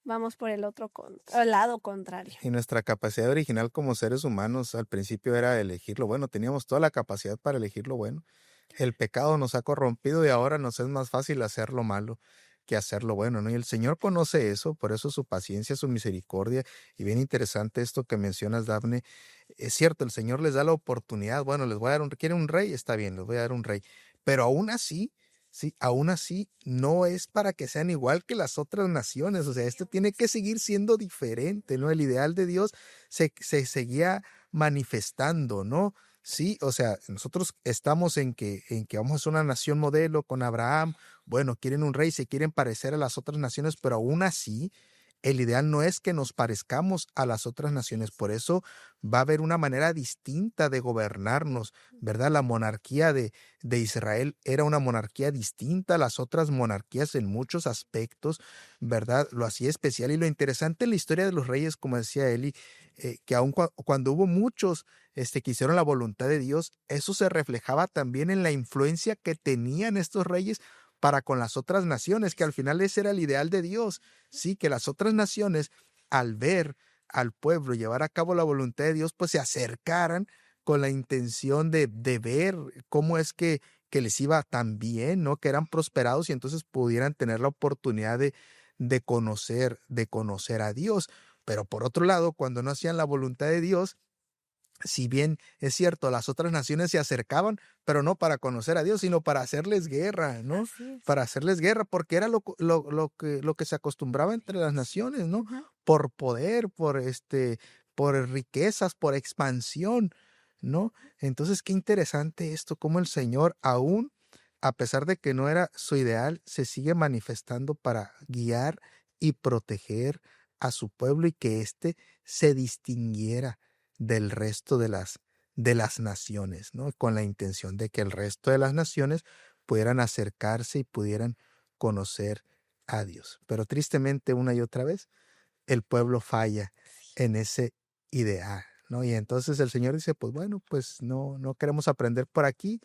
Vamos por el lado contrario. Y nuestra capacidad original como seres humanos al principio era elegir lo bueno, teníamos toda la capacidad para elegir lo bueno. El pecado nos ha corrompido y ahora nos es más fácil hacer lo malo. que hacer lo bueno, ¿no? Y el Señor conoce eso, por eso su paciencia, su misericordia. Y bien interesante esto que mencionas, Dafne. Es cierto, el Señor les da la oportunidad. Bueno, les voy a dar ¿quieren un rey? Está bien, les voy a dar un rey. Pero aún así, sí, aún así, no es para que sean igual que las otras naciones. O sea, esto tiene que seguir siendo diferente, ¿no? El ideal de Dios se seguía manifestando, ¿no? Sí, o sea, nosotros estamos en que vamos a ser una nación modelo con Abraham. Bueno, quieren un rey, se quieren parecer a las otras naciones, pero aún así, el ideal no es que nos parezcamos a las otras naciones. Por eso va a haber una manera distinta de gobernarnos, ¿verdad? La monarquía de Israel era una monarquía distinta a las otras monarquías en muchos aspectos, ¿verdad? Lo hacía especial. Y lo interesante en la historia de los reyes, como decía Eli, que aun cuando hubo muchos que hicieron la voluntad de Dios, eso se reflejaba también en la influencia que tenían estos reyes para con las otras naciones, que al final ese era el ideal de Dios. Sí, que las otras naciones, al ver al pueblo llevar a cabo la voluntad de Dios, pues se acercaran con la intención de ver cómo es que les iba tan bien, ¿no? Que eran prosperados y entonces pudieran tener la oportunidad de conocer a Dios. Pero por otro lado, cuando no hacían la voluntad de Dios, si bien es cierto, las otras naciones se acercaban, pero no para conocer a Dios, sino para hacerles guerra, ¿no? Así es. Para hacerles guerra, porque era lo que se acostumbraba entre las naciones, ¿no? Ujú. Por poder, por riquezas, por expansión, ¿no? Entonces, qué interesante esto, cómo el Señor, aún a pesar de que no era su ideal, se sigue manifestando para guiar y proteger a su pueblo y que éste se distinguiera del resto de las naciones, ¿no? Con la intención de que el resto de las naciones pudieran acercarse y pudieran conocer a Dios. Pero tristemente, una y otra vez, el pueblo falla en ese ideal, ¿no? Y entonces el Señor dice, pues bueno, pues no queremos aprender por aquí,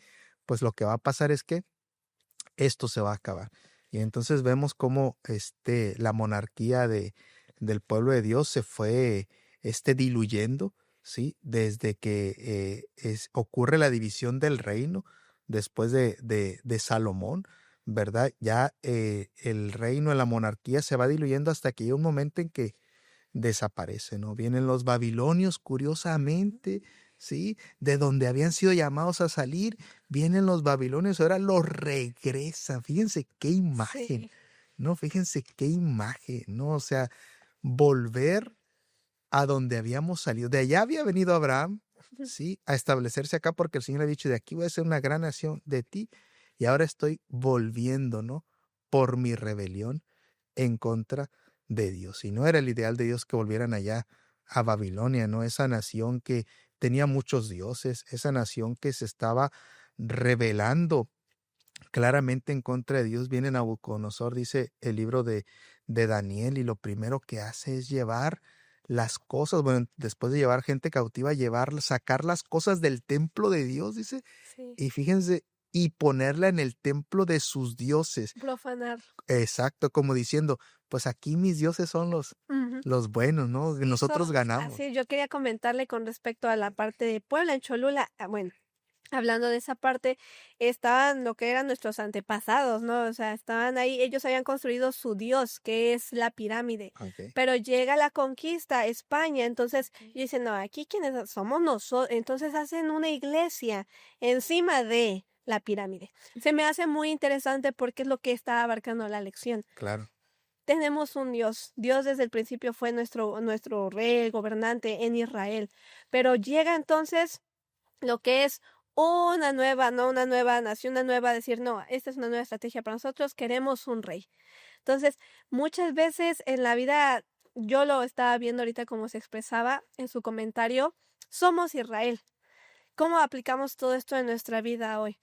pues lo que va a pasar es que esto se va a acabar. Y entonces vemos cómo la monarquía del pueblo de Dios se fue diluyendo, ¿sí? Desde que ocurre la división del reino después de Salomón, ¿verdad? Ya el reino, la monarquía se va diluyendo hasta que llega un momento en que desaparece, ¿no? Vienen los babilonios, curiosamente, ¿sí? De donde habían sido llamados a salir, vienen los babilonios, ahora los regresan. Fíjense qué imagen, Sí. ¿no? Fíjense qué imagen, ¿no? O sea, volver a donde habíamos salido. De allá había venido Abraham, ¿sí? A establecerse acá porque el Señor ha dicho, de aquí voy a ser una gran nación de ti. Y ahora estoy volviendo, ¿no? Por mi rebelión en contra de Dios. Y no era el ideal de Dios que volvieran allá a Babilonia, ¿no? Esa nación que tenía muchos dioses, esa nación que se estaba rebelando claramente en contra de Dios. Viene Nabucodonosor, dice el libro de Daniel, y lo primero que hace es llevar las cosas, bueno, después de llevar gente cautiva, sacar las cosas del templo de Dios, dice, Sí. y fíjense, y ponerla en el templo de sus dioses. Profanar. Exacto, como diciendo, pues aquí mis dioses son los, Ujú. los buenos, ¿no? Nosotros Eso, ganamos. así yo quería comentarle con respecto a la parte de Puebla, en Cholula. Bueno, hablando de esa parte, estaban lo que eran nuestros antepasados, ¿no? O sea, estaban ahí, ellos habían construido su dios, que es la pirámide. Ok. Pero llega la conquista, España, entonces y dicen, no, aquí quienes somos nosotros, entonces hacen una iglesia encima de la pirámide. Se me hace muy interesante porque es lo que está abarcando la lección. Claro. Tenemos un Dios. Dios desde el principio fue nuestro rey, gobernante en Israel. Pero llega entonces lo que es una nueva, no una nueva nación, una nueva, decir, no, esta es una nueva estrategia para nosotros, queremos un rey. Entonces, muchas veces en la vida, yo lo estaba viendo ahorita como se expresaba en su comentario, somos Israel. ¿Cómo aplicamos todo esto en nuestra vida hoy?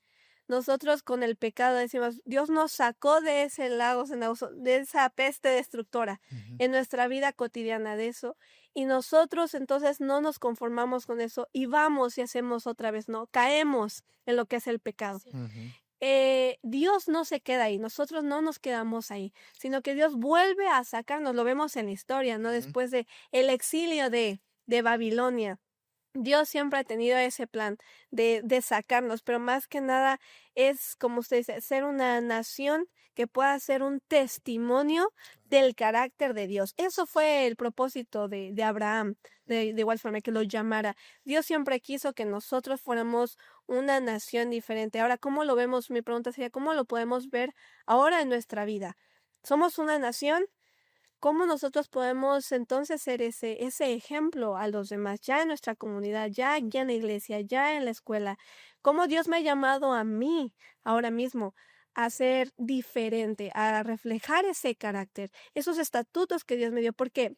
Nosotros con el pecado decimos, Dios nos sacó de ese lago cenagoso, de esa peste destructora Ujú, en nuestra vida cotidiana de eso. Y nosotros entonces no nos conformamos con eso y vamos y hacemos otra vez, ¿no? Caemos en lo que es el pecado. ujú, Dios no se queda ahí, nosotros no nos quedamos ahí, sino que Dios vuelve a sacarnos, lo vemos en la historia, ¿no? ujú. Después de el exilio de Babilonia. Dios siempre ha tenido ese plan de sacarnos, pero más que nada es, como usted dice, ser una nación que pueda ser un testimonio del carácter de Dios. Eso fue el propósito de Abraham, de igual forma que lo llamara. Dios siempre quiso que nosotros fuéramos una nación diferente. Ahora, ¿cómo lo vemos? Mi pregunta sería, ¿cómo lo podemos ver ahora en nuestra vida? Somos una nación. ¿Cómo nosotros podemos entonces ser ese ejemplo a los demás, ya en nuestra comunidad, ya en la iglesia, ya en la escuela? ¿Cómo Dios me ha llamado a mí ahora mismo a ser diferente, a reflejar ese carácter, esos estatutos que Dios me dio? Porque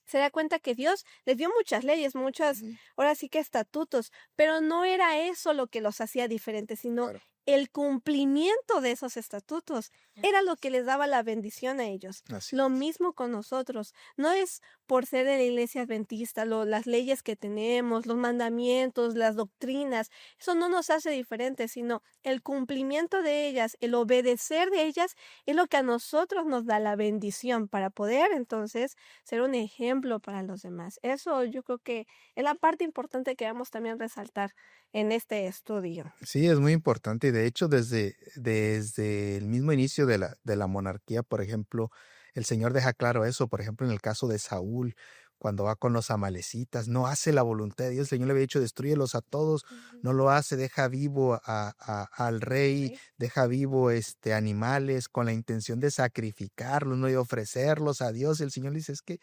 se da cuenta que Dios les dio muchas leyes, muchas, Ujú. ahora sí que estatutos, pero no era eso lo que los hacía diferentes, sino Claro, el cumplimiento de esos estatutos era lo que les daba la bendición a ellos. así Lo es. mismo con nosotros. No es por ser de la iglesia adventista, las leyes que tenemos, los mandamientos, las doctrinas, eso no nos hace diferentes, sino el cumplimiento de ellas, el obedecer de ellas es lo que a nosotros nos da la bendición para poder entonces ser un ejemplo para los demás. Eso yo creo que es la parte importante que vamos también a resaltar en este estudio. Sí, es muy importante y de hecho desde el mismo inicio de la monarquía, por ejemplo, el Señor deja claro eso, por ejemplo, en el caso de Saúl, cuando va con los amalecitas, no hace la voluntad de Dios, el Señor le había dicho, destrúyelos a todos, Ujú. no lo hace, deja vivo al rey, Sí, deja vivo animales con la intención de sacrificarlos, no y ofrecerlos a Dios. El Señor le dice, es que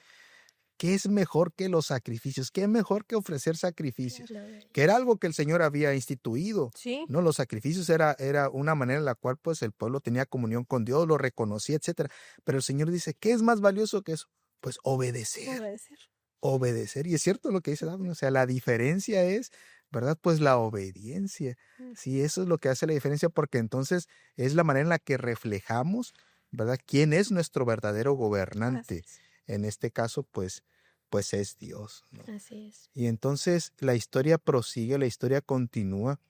¿qué es mejor que los sacrificios? ¿Qué es mejor que ofrecer sacrificios? Claro. Que era algo que el Señor había instituido, sí, ¿no? Los sacrificios era una manera en la cual pues el pueblo tenía comunión con Dios, lo reconocía, etcétera. Pero el Señor dice, ¿qué es más valioso que eso? Pues obedecer. obedecer. Y es cierto lo que dice Daphne, o sea, la diferencia es, ¿verdad? Pues la obediencia. Mm, Sí, eso es lo que hace la diferencia porque entonces es la manera en la que reflejamos, ¿verdad? ¿Quién es nuestro verdadero así gobernante? es. En este caso, pues es Dios, ¿no? Así es. Y entonces la historia prosigue, la historia continúa.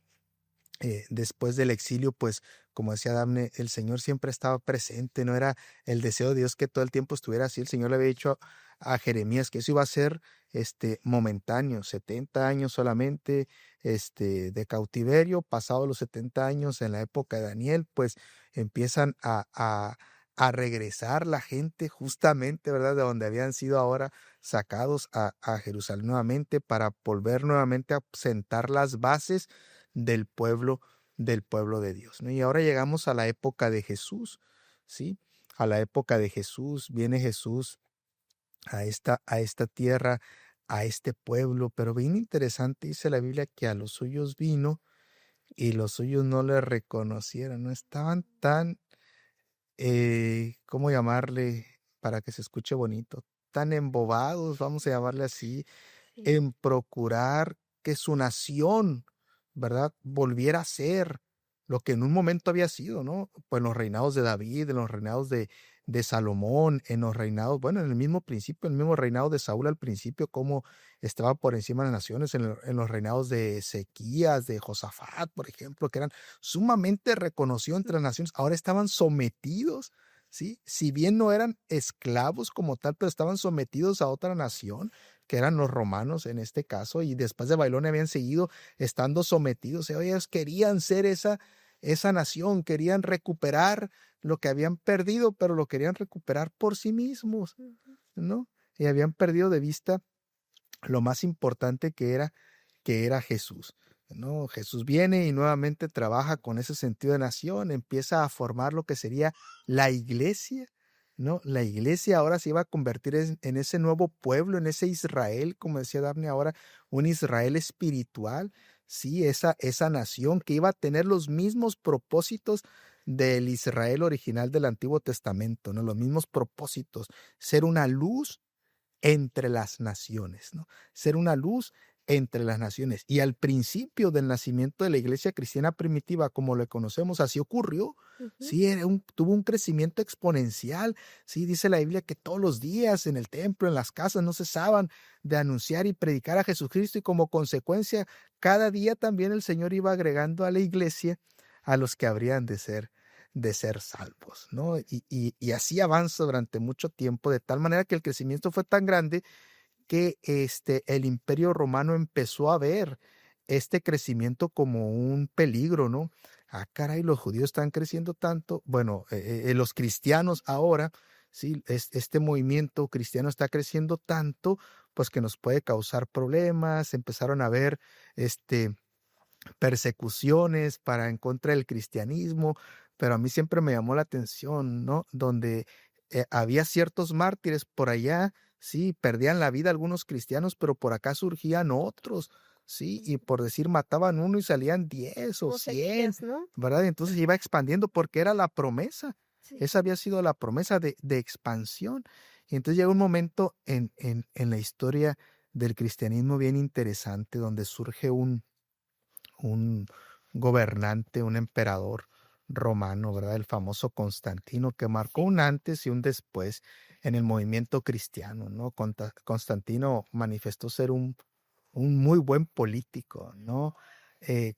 Después del exilio, pues, como decía Damne, el Señor siempre estaba presente, no era el deseo de Dios que todo el tiempo estuviera así. El Señor le había dicho a Jeremías que eso iba a ser momentáneo, 70 años solamente de cautiverio. Pasados los 70 años en la época de Daniel, pues empiezan a regresar la gente justamente, ¿verdad? De donde habían sido ahora sacados a Jerusalén nuevamente para volver nuevamente a sentar las bases del pueblo de Dios, ¿no? Y ahora llegamos a la época de Jesús, ¿sí? A la época de Jesús, viene Jesús a esta tierra, a este pueblo, pero bien interesante dice la Biblia que a los suyos vino y los suyos no le reconocieron, no estaban tan, ¿cómo llamarle para que se escuche bonito? Tan embobados, vamos a llamarle así, Sí. en procurar que su nación, ¿verdad?, volviera a ser lo que en un momento había sido, ¿no? Pues en los reinados de David, en los reinados de Salomón, en los reinados, bueno, en el mismo principio, en el mismo reinado de Saúl al principio, como estaba por encima de las naciones, en los reinados de Ezequías, de Josafat, por ejemplo, que eran sumamente reconocidos entre las naciones, ahora estaban sometidos, ¿sí? Si bien no eran esclavos como tal, pero estaban sometidos a otra nación, que eran los romanos en este caso, y después de Babilonia habían seguido estando sometidos. Ellos querían ser esa nación, querían recuperar lo que habían perdido, pero lo querían recuperar por sí mismos, Ujú. ¿no? Y habían perdido de vista lo más importante que era Jesús, ¿no? Jesús viene y nuevamente trabaja con ese sentido de nación, empieza a formar lo que sería la iglesia, ¿no? La iglesia ahora se iba a convertir en ese nuevo pueblo, en ese Israel, como decía Daphne ahora, un Israel espiritual, sí, esa nación que iba a tener los mismos propósitos del Israel original del Antiguo Testamento, ¿no? Los mismos propósitos, ser una luz entre las naciones, ¿no? Ser una luz entre las naciones. Y al principio del nacimiento de la iglesia cristiana primitiva, como lo conocemos, así ocurrió. Ujú. Sí, tuvo un crecimiento exponencial. Sí, dice la Biblia que todos los días en el templo, en las casas, no cesaban de anunciar y predicar a Jesucristo y como consecuencia, cada día también el Señor iba agregando a la iglesia a los que habrían de ser salvos, ¿no? Y así avanza durante mucho tiempo, de tal manera que el crecimiento fue tan grande que el Imperio Romano empezó a ver este crecimiento como un peligro, ¿no? Ah, caray, los judíos están creciendo tanto. Bueno, los cristianos ahora, sí, este movimiento cristiano está creciendo tanto, pues que nos puede causar problemas. Empezaron a haber persecuciones para en contra del cristianismo, pero a mí siempre me llamó la atención, ¿no? Donde había ciertos mártires por allá, sí, perdían la vida algunos cristianos, pero por acá surgían otros, sí, y por decir mataban uno y salían 10 o Como 100, sequías, ¿no? ¿verdad? Entonces iba expandiendo porque era la promesa, Sí. esa había sido la promesa de expansión. Y entonces llega un momento en la historia del cristianismo bien interesante donde surge un gobernante, un emperador romano, ¿verdad? El famoso Constantino, que marcó Sí. un antes y un después en el movimiento cristiano, ¿no? Constantino manifestó ser un muy buen político, ¿no?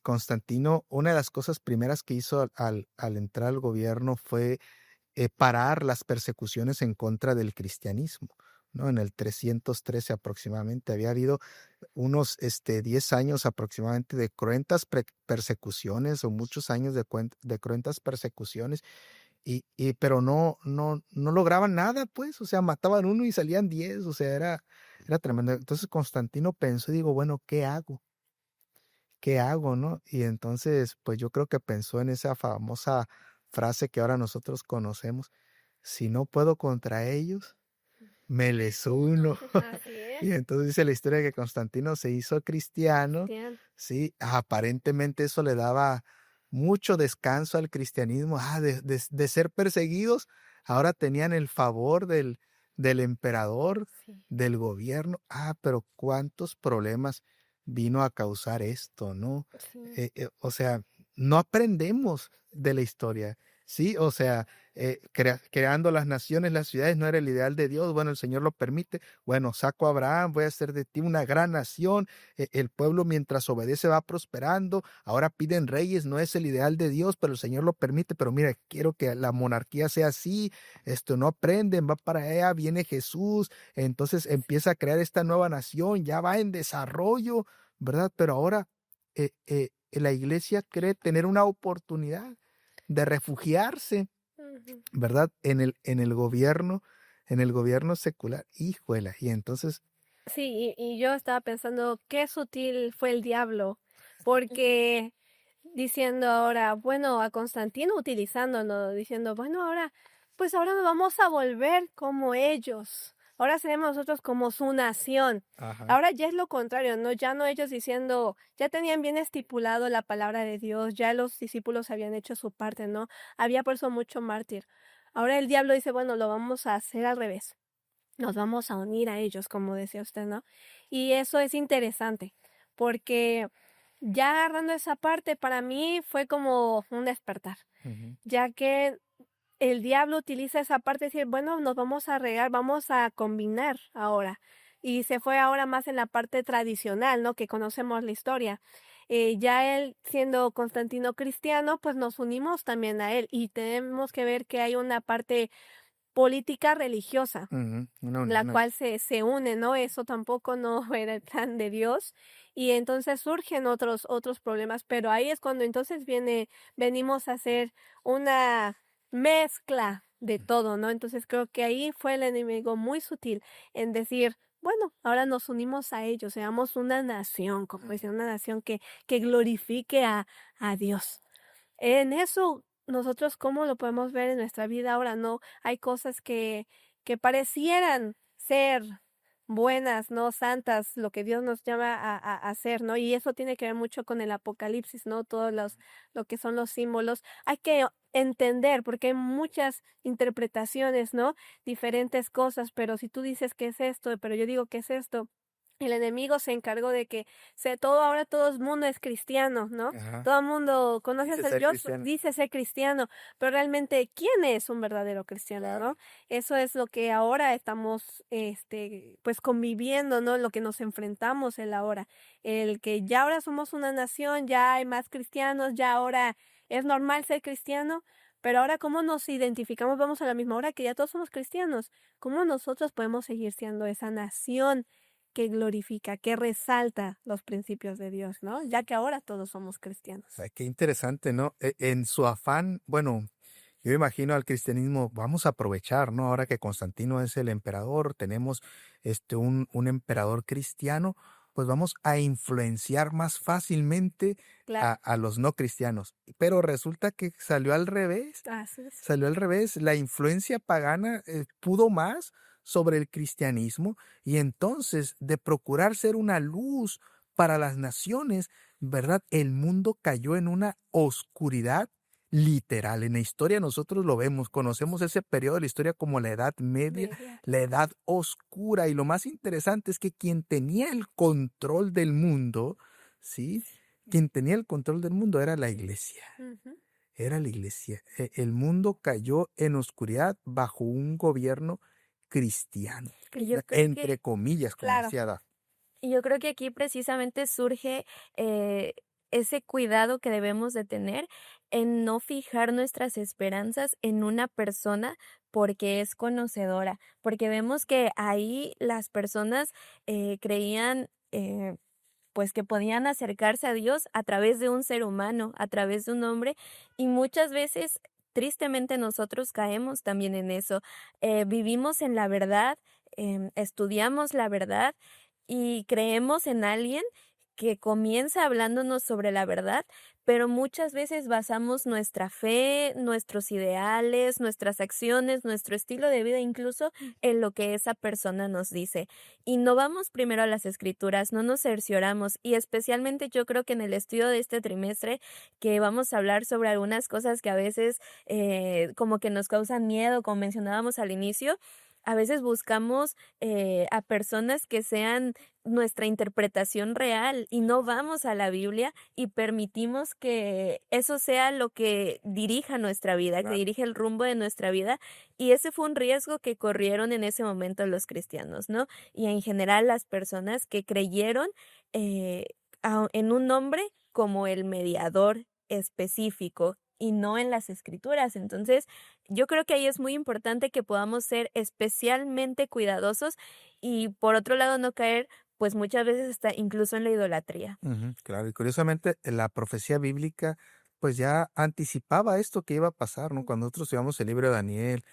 Constantino, una de las cosas primeras que hizo al entrar al gobierno fue parar las persecuciones en contra del cristianismo, ¿no? En el 313 aproximadamente había habido unos 10 años aproximadamente de cruentas persecuciones o muchos años de cruentas persecuciones pero no lograban nada, pues, o sea, mataban uno y salían 10, o sea, era tremendo. Entonces Constantino pensó y digo, bueno, ¿qué hago? ¿Qué hago, no? Y entonces, pues yo creo que pensó en esa famosa frase que ahora nosotros conocemos, si no puedo contra ellos, me les uno. Así Y es, entonces dice la historia que Constantino se hizo cristiano, cristiano. sí, aparentemente eso le daba mucho descanso al cristianismo, de ser perseguidos, ahora tenían el favor del emperador, Sí, del gobierno, pero cuántos problemas vino a causar esto, ¿no? sí. O sea, no aprendemos de la historia, ¿sí? O sea, creando las naciones, las ciudades, no era el ideal de Dios. Bueno, el Señor lo permite. Bueno, saco a Abraham, voy a hacer de ti una gran nación. El pueblo mientras obedece va prosperando. Ahora piden reyes, no es el ideal de Dios, pero el Señor lo permite. Pero mira, quiero que la monarquía sea así. Esto no aprenden, va para allá, viene Jesús. Entonces empieza a crear esta nueva nación, ya va en desarrollo, ¿verdad? Pero ahora la iglesia cree tener una oportunidad de refugiarse, Ujú. ¿verdad? En el gobierno secular. Híjole, y entonces Sí, y yo estaba pensando qué sutil fue el diablo, porque diciendo ahora, bueno, a Constantino utilizándolo, diciendo, bueno, ahora, pues ahora nos vamos a volver como ellos. Ahora seremos nosotros como su nación. ajá. Ahora ya es lo contrario, ¿no? Ya no ellos diciendo, ya tenían bien estipulado la palabra de Dios, ya los discípulos habían hecho su parte, ¿no? Había por eso mucho mártir. Ahora el diablo dice, bueno, lo vamos a hacer al revés. Nos vamos a unir a ellos, como decía usted, ¿no? Y eso es interesante, porque ya agarrando esa parte, para mí fue como un despertar, Ujú, ya que el diablo utiliza esa parte de decir, bueno, nos vamos a regar, vamos a combinar ahora. Y se fue ahora más en la parte tradicional, ¿no? Que conocemos la historia. Ya él, siendo Constantino cristiano, pues nos unimos también a él y tenemos que ver que hay una parte política religiosa ujú, una la unión ahí. cual se une, ¿no? Eso tampoco no era el plan de Dios, y entonces surgen otros problemas, pero ahí es cuando entonces venimos a hacer una mezcla de todo, ¿no? Entonces creo que ahí fue el enemigo muy sutil en decir, bueno, ahora nos unimos a ellos, seamos una nación, como decía, una nación que glorifique a Dios. En eso, nosotros, ¿cómo lo podemos ver en nuestra vida ahora? No, hay cosas que parecieran ser buenas, ¿no? Santas, lo que Dios nos llama a hacer, ¿no? Y eso tiene que ver mucho con el Apocalipsis, ¿no? Todos lo que son los símbolos. Hay que entender, porque hay muchas interpretaciones, ¿no? Diferentes cosas, pero si tú dices que es esto, pero yo digo que es esto. El enemigo se encargó de que ahora todo el mundo es cristiano, ¿no? Ajá. Todo el mundo conoce Dice a ser Dios, cristiano. dice ser cristiano, pero realmente, ¿quién es un verdadero cristiano, Claro. no? Eso es lo que ahora estamos, pues conviviendo, ¿no? Lo que nos enfrentamos el ahora. El que ya ahora somos una nación, ya hay más cristianos, ya ahora es normal ser cristiano, pero ahora ¿cómo nos identificamos? Vamos a la misma hora que ya todos somos cristianos. ¿Cómo nosotros podemos seguir siendo esa nación que glorifica, que resalta los principios de Dios, ¿no? Ya que ahora todos somos cristianos. Ay, qué interesante, ¿no? En su afán, bueno, yo imagino al cristianismo, vamos a aprovechar, ¿no? Ahora que Constantino es el emperador, tenemos un emperador cristiano, pues vamos a influenciar más fácilmente Claro, a los no cristianos. Pero resulta que así es. salió al revés, la influencia pagana pudo más sobre el cristianismo y entonces de procurar ser una luz para las naciones, ¿verdad? El mundo cayó en una oscuridad literal. En la historia nosotros lo vemos, conocemos ese periodo de la historia como la Edad Media, Media. la Edad Oscura. Y lo más interesante es que quien tenía el control del mundo, ¿sí? Quien tenía el control del mundo era la iglesia. Ujú. Era la iglesia. El mundo cayó en oscuridad bajo un gobierno cristiano, Y yo creo que entre comillas, como Claro, decía Daf. Y yo creo que aquí precisamente surge ese cuidado que debemos de tener en no fijar nuestras esperanzas en una persona porque es conocedora, porque vemos que ahí las personas creían pues que podían acercarse a Dios a través de un ser humano, a través de un hombre, y muchas veces, tristemente, nosotros caemos también en eso. Vivimos en la verdad, estudiamos la verdad y creemos en alguien que comienza hablándonos sobre la verdad, pero muchas veces basamos nuestra fe, nuestros ideales, nuestras acciones, nuestro estilo de vida incluso en lo que esa persona nos dice. Y no vamos primero a las escrituras, no nos cercioramos. Y especialmente yo creo que en el estudio de este trimestre, que vamos a hablar sobre algunas cosas que a veces como que nos causan miedo, como mencionábamos al inicio, a veces buscamos a personas que sean nuestra interpretación real y no vamos a la Biblia y permitimos que eso sea lo que dirija nuestra vida, que Claro. dirija el rumbo de nuestra vida. Y ese fue un riesgo que corrieron en ese momento los cristianos, ¿no? Y en general las personas que creyeron eh, en un nombre como el mediador específico y no en las escrituras. Entonces, yo creo que ahí es muy importante que podamos ser especialmente cuidadosos y por otro lado no caer pues muchas veces hasta incluso en la idolatría. Ujú, claro, y curiosamente la profecía bíblica pues ya anticipaba esto que iba a pasar, ¿no? Cuando nosotros estudiamos el libro de Daniel,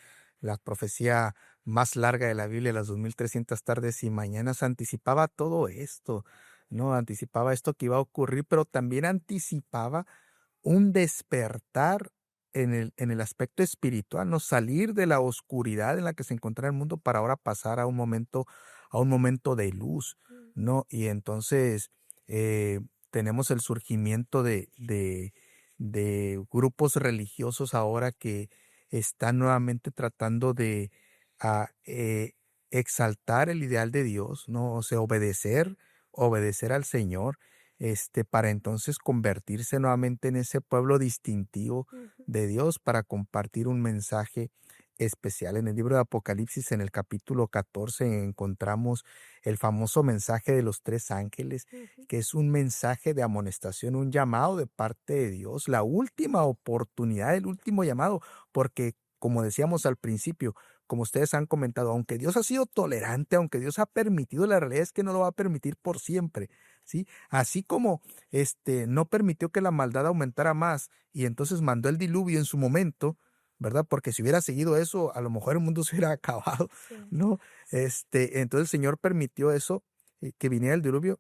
la profecía más larga de la Biblia, las 2300 tardes y mañanas, anticipaba todo esto, ¿no? Anticipaba esto que iba a ocurrir, pero también anticipaba un despertar en el aspecto espiritual, ¿no? Salir de la oscuridad en la que se encontraba el mundo para ahora pasar a un momento de luz, ¿no? Y entonces eh, tenemos el surgimiento de grupos religiosos ahora que están nuevamente tratando de ah, eh, exaltar el ideal de Dios, ¿no? O sea, obedecer al Señor para entonces convertirse nuevamente en ese pueblo distintivo Ujú. de Dios para compartir un mensaje especial. En el libro de Apocalipsis, en el capítulo 14, encontramos el famoso mensaje de los tres ángeles, Ujú. que es un mensaje de amonestación, un llamado de parte de Dios, la última oportunidad, el último llamado, porque como decíamos al principio, como ustedes han comentado, aunque Dios ha sido tolerante, aunque Dios ha permitido, la realidad es que no lo va a permitir por siempre. ¿Sí? Así como no permitió que la maldad aumentara más y entonces mandó el diluvio en su momento, ¿verdad? Porque si hubiera seguido eso, a lo mejor el mundo se hubiera acabado, Sí. ¿no? Entonces el Señor permitió eso, que viniera el diluvio.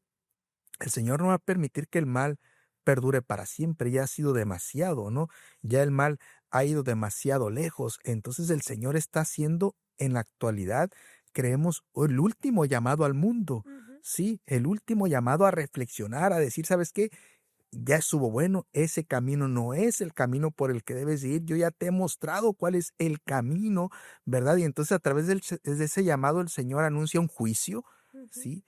El Señor no va a permitir que el mal perdure para siempre, ya ha sido demasiado, ¿no? Ya el mal ha ido demasiado lejos. Entonces el Señor está haciendo en la actualidad, creemos, el último llamado al mundo, Ujú. sí, el último llamado a reflexionar, a decir, ¿sabes qué? Ya estuvo bueno, ese camino no es el camino por el que debes ir, yo ya te he mostrado cuál es el camino, ¿verdad? Y entonces a través de ese llamado el Señor anuncia un juicio, Ujú. ¿sí?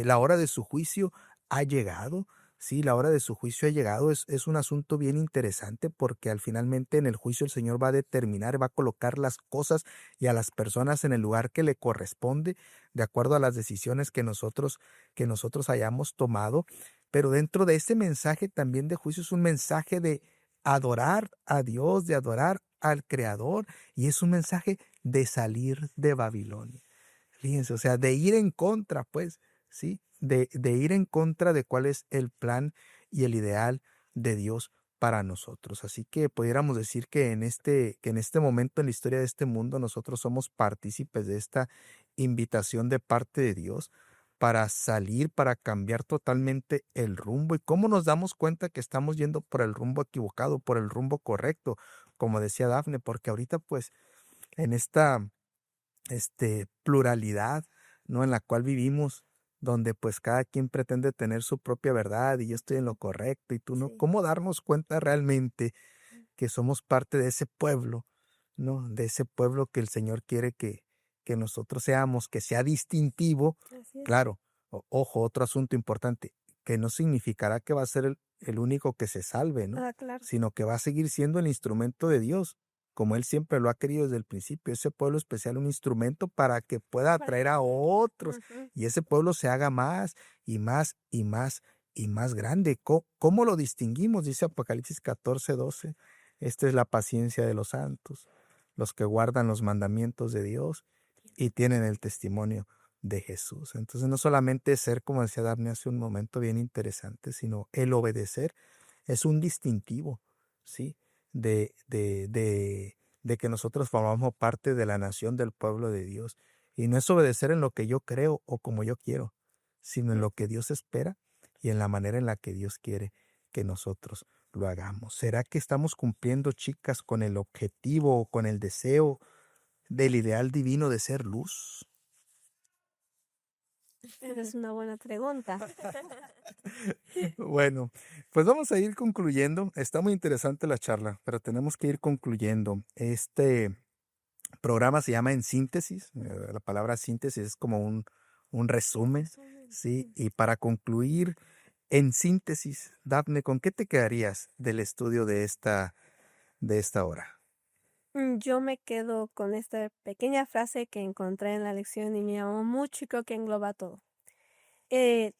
La hora de su juicio ha llegado, sí, la hora de su juicio ha llegado, es un asunto bien interesante porque al finalmente en el juicio el Señor va a determinar, va a colocar las cosas y a las personas en el lugar que le corresponde, de acuerdo a las decisiones que nosotros hayamos tomado. Pero dentro de ese mensaje también de juicio es un mensaje de adorar a Dios, de adorar al Creador, y es un mensaje de salir de Babilonia. Fíjense, o sea, de ir en contra, pues, ¿sí? De ir en contra de cuál es el plan y el ideal de Dios para nosotros. Así que pudiéramos decir que en este momento en la historia de este mundo nosotros somos partícipes de esta invitación de parte de Dios para salir, para cambiar totalmente el rumbo. ¿Y cómo nos damos cuenta que estamos yendo por el rumbo equivocado, por el rumbo correcto? Como decía Dafne, porque ahorita pues en esta pluralidad, ¿no? En la cual vivimos, donde pues cada quien pretende tener su propia verdad y yo estoy en lo correcto y tú no. Sí. ¿Cómo darnos cuenta realmente que somos parte de ese pueblo, ¿no? De ese pueblo que el Señor quiere que nosotros seamos, que sea distintivo? Así es. Claro, ojo, otro asunto importante, que no significará que va a ser el único que se salve, ¿no? Ah, claro. Sino que va a seguir siendo el instrumento de Dios, como Él siempre lo ha querido desde el principio, ese pueblo especial, un instrumento para que pueda Para atraer a otros Ujú. y ese pueblo se haga más y más y más y más grande. ¿Cómo lo distinguimos? Dice Apocalipsis 14:12. Esta es la paciencia de los santos, los que guardan los mandamientos de Dios y tienen el testimonio de Jesús. Entonces, no solamente ser, como decía Daphne hace un momento bien interesante, sino el obedecer es un distintivo, ¿sí? De que nosotros formamos parte de la nación del pueblo de Dios. Y no es obedecer en lo que yo creo o como yo quiero, sino en lo que Dios espera y en la manera en la que Dios quiere que nosotros lo hagamos. ¿Será que estamos cumpliendo, chicas, con el objetivo o con el deseo del ideal divino de ser luz? Esa es una buena pregunta. Bueno, pues vamos a ir concluyendo. Está muy interesante la charla, pero tenemos que ir concluyendo. Este programa se llama En Síntesis. La palabra síntesis es como un resumen, ¿sí? Y para concluir, en síntesis, Dafne, ¿con qué te quedarías del estudio de esta hora? Yo me quedo con esta pequeña frase que encontré en la lección y me llamó mucho y creo que engloba todo.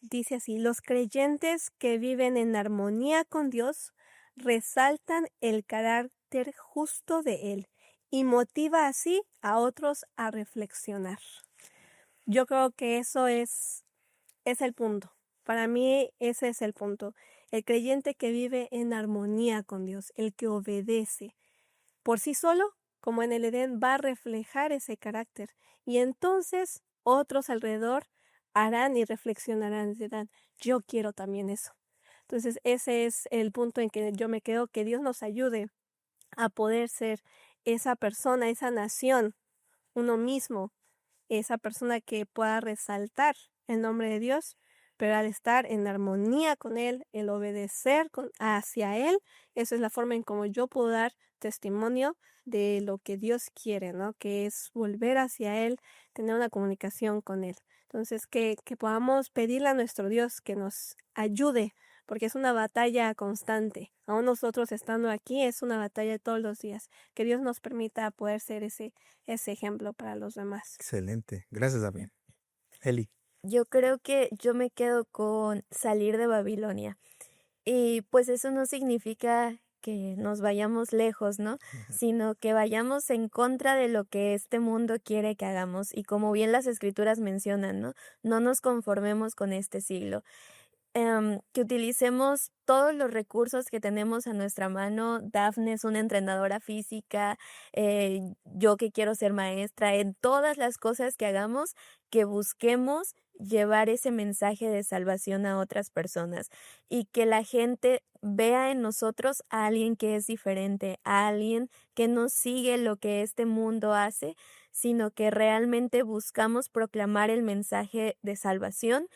Dice así: los creyentes que viven en armonía con Dios resaltan el carácter justo de Él y motiva así a otros a reflexionar. Yo creo que eso es el punto. Para mí ese es el punto. El creyente que vive en armonía con Dios, el que obedece por sí solo, como en el Edén, va a reflejar ese carácter. Y entonces otros alrededor harán y reflexionarán, dirán, yo quiero también eso. Entonces ese es el punto en que yo me quedo, que Dios nos ayude a poder ser esa persona, esa nación, uno mismo, esa persona que pueda resaltar el nombre de Dios, pero al estar en armonía con Él, el obedecer hacia Él, esa es la forma en cómo yo puedo dar testimonio de lo que Dios quiere, ¿no? Que es volver hacia Él, tener una comunicación con Él. Entonces, que podamos pedirle a nuestro Dios que nos ayude, porque es una batalla constante. Aún nosotros estando aquí, es una batalla de todos los días. Que Dios nos permita poder ser ese ejemplo para los demás. Excelente. Gracias, Dafne. Eli. Yo creo que yo me quedo con salir de Babilonia. Y pues eso no significa que nos vayamos lejos, ¿no? Sino que vayamos en contra de lo que este mundo quiere que hagamos. Y como bien las escrituras mencionan, ¿no? No nos conformemos con este siglo. Que utilicemos todos los recursos que tenemos a nuestra mano. Dafne es una entrenadora física, yo que quiero ser maestra, en todas las cosas que hagamos, que busquemos llevar ese mensaje de salvación a otras personas y que la gente vea en nosotros a alguien que es diferente, a alguien que no sigue lo que este mundo hace, sino que realmente buscamos proclamar el mensaje de salvación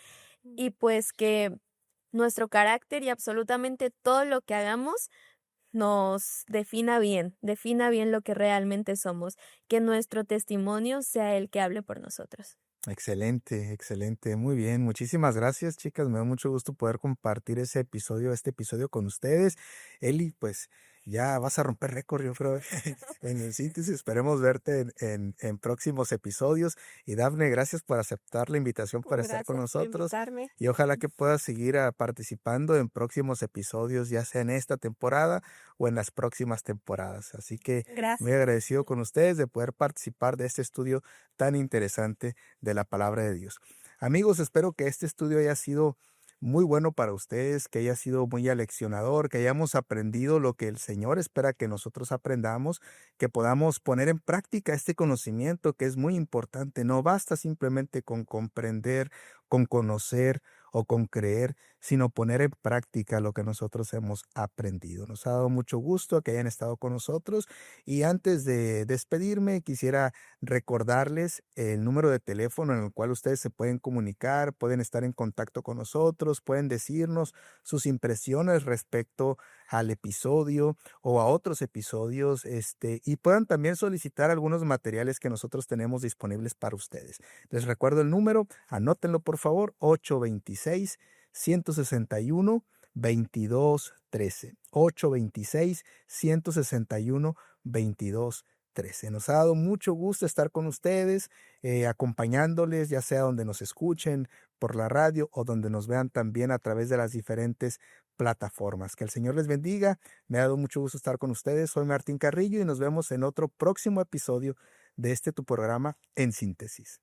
y pues que nuestro carácter y absolutamente todo lo que hagamos nos defina bien lo que realmente somos, que nuestro testimonio sea el que hable por nosotros. Excelente, excelente. Muy bien. Muchísimas gracias, chicas. Me da mucho gusto poder compartir este episodio con ustedes. Eli, pues Ya vas a romper récord, yo creo, en el síntesis. Esperemos verte en próximos episodios. Y Dafne, gracias por aceptar la invitación para estar con Gracias por nosotros. invitarme. Y ojalá que puedas seguir participando en próximos episodios, ya sea en esta temporada o en las próximas temporadas. Así que muy Gracias. agradecido con ustedes de poder participar de este estudio tan interesante de la palabra de Dios. Amigos, espero que este estudio haya sido muy bueno para ustedes, que haya sido muy aleccionador, que hayamos aprendido lo que el Señor espera que nosotros aprendamos, que podamos poner en práctica este conocimiento que es muy importante. No basta simplemente con comprender, con conocer o con creer, sino poner en práctica lo que nosotros hemos aprendido. Nos ha dado mucho gusto que hayan estado con nosotros y antes de despedirme quisiera recordarles el número de teléfono en el cual ustedes se pueden comunicar, pueden estar en contacto con nosotros, pueden decirnos sus impresiones respecto al episodio o a otros episodios, y puedan también solicitar algunos materiales que nosotros tenemos disponibles para ustedes. Les recuerdo el número, anótenlo por favor, 826-161-2213. 826-161-2213. Nos ha dado mucho gusto estar con ustedes, acompañándoles, ya sea donde nos escuchen por la radio o donde nos vean también a través de las diferentes plataformas. Que el Señor les bendiga. Me ha dado mucho gusto estar con ustedes. Soy Martín Carrillo y nos vemos en otro próximo episodio de este tu programa En Síntesis.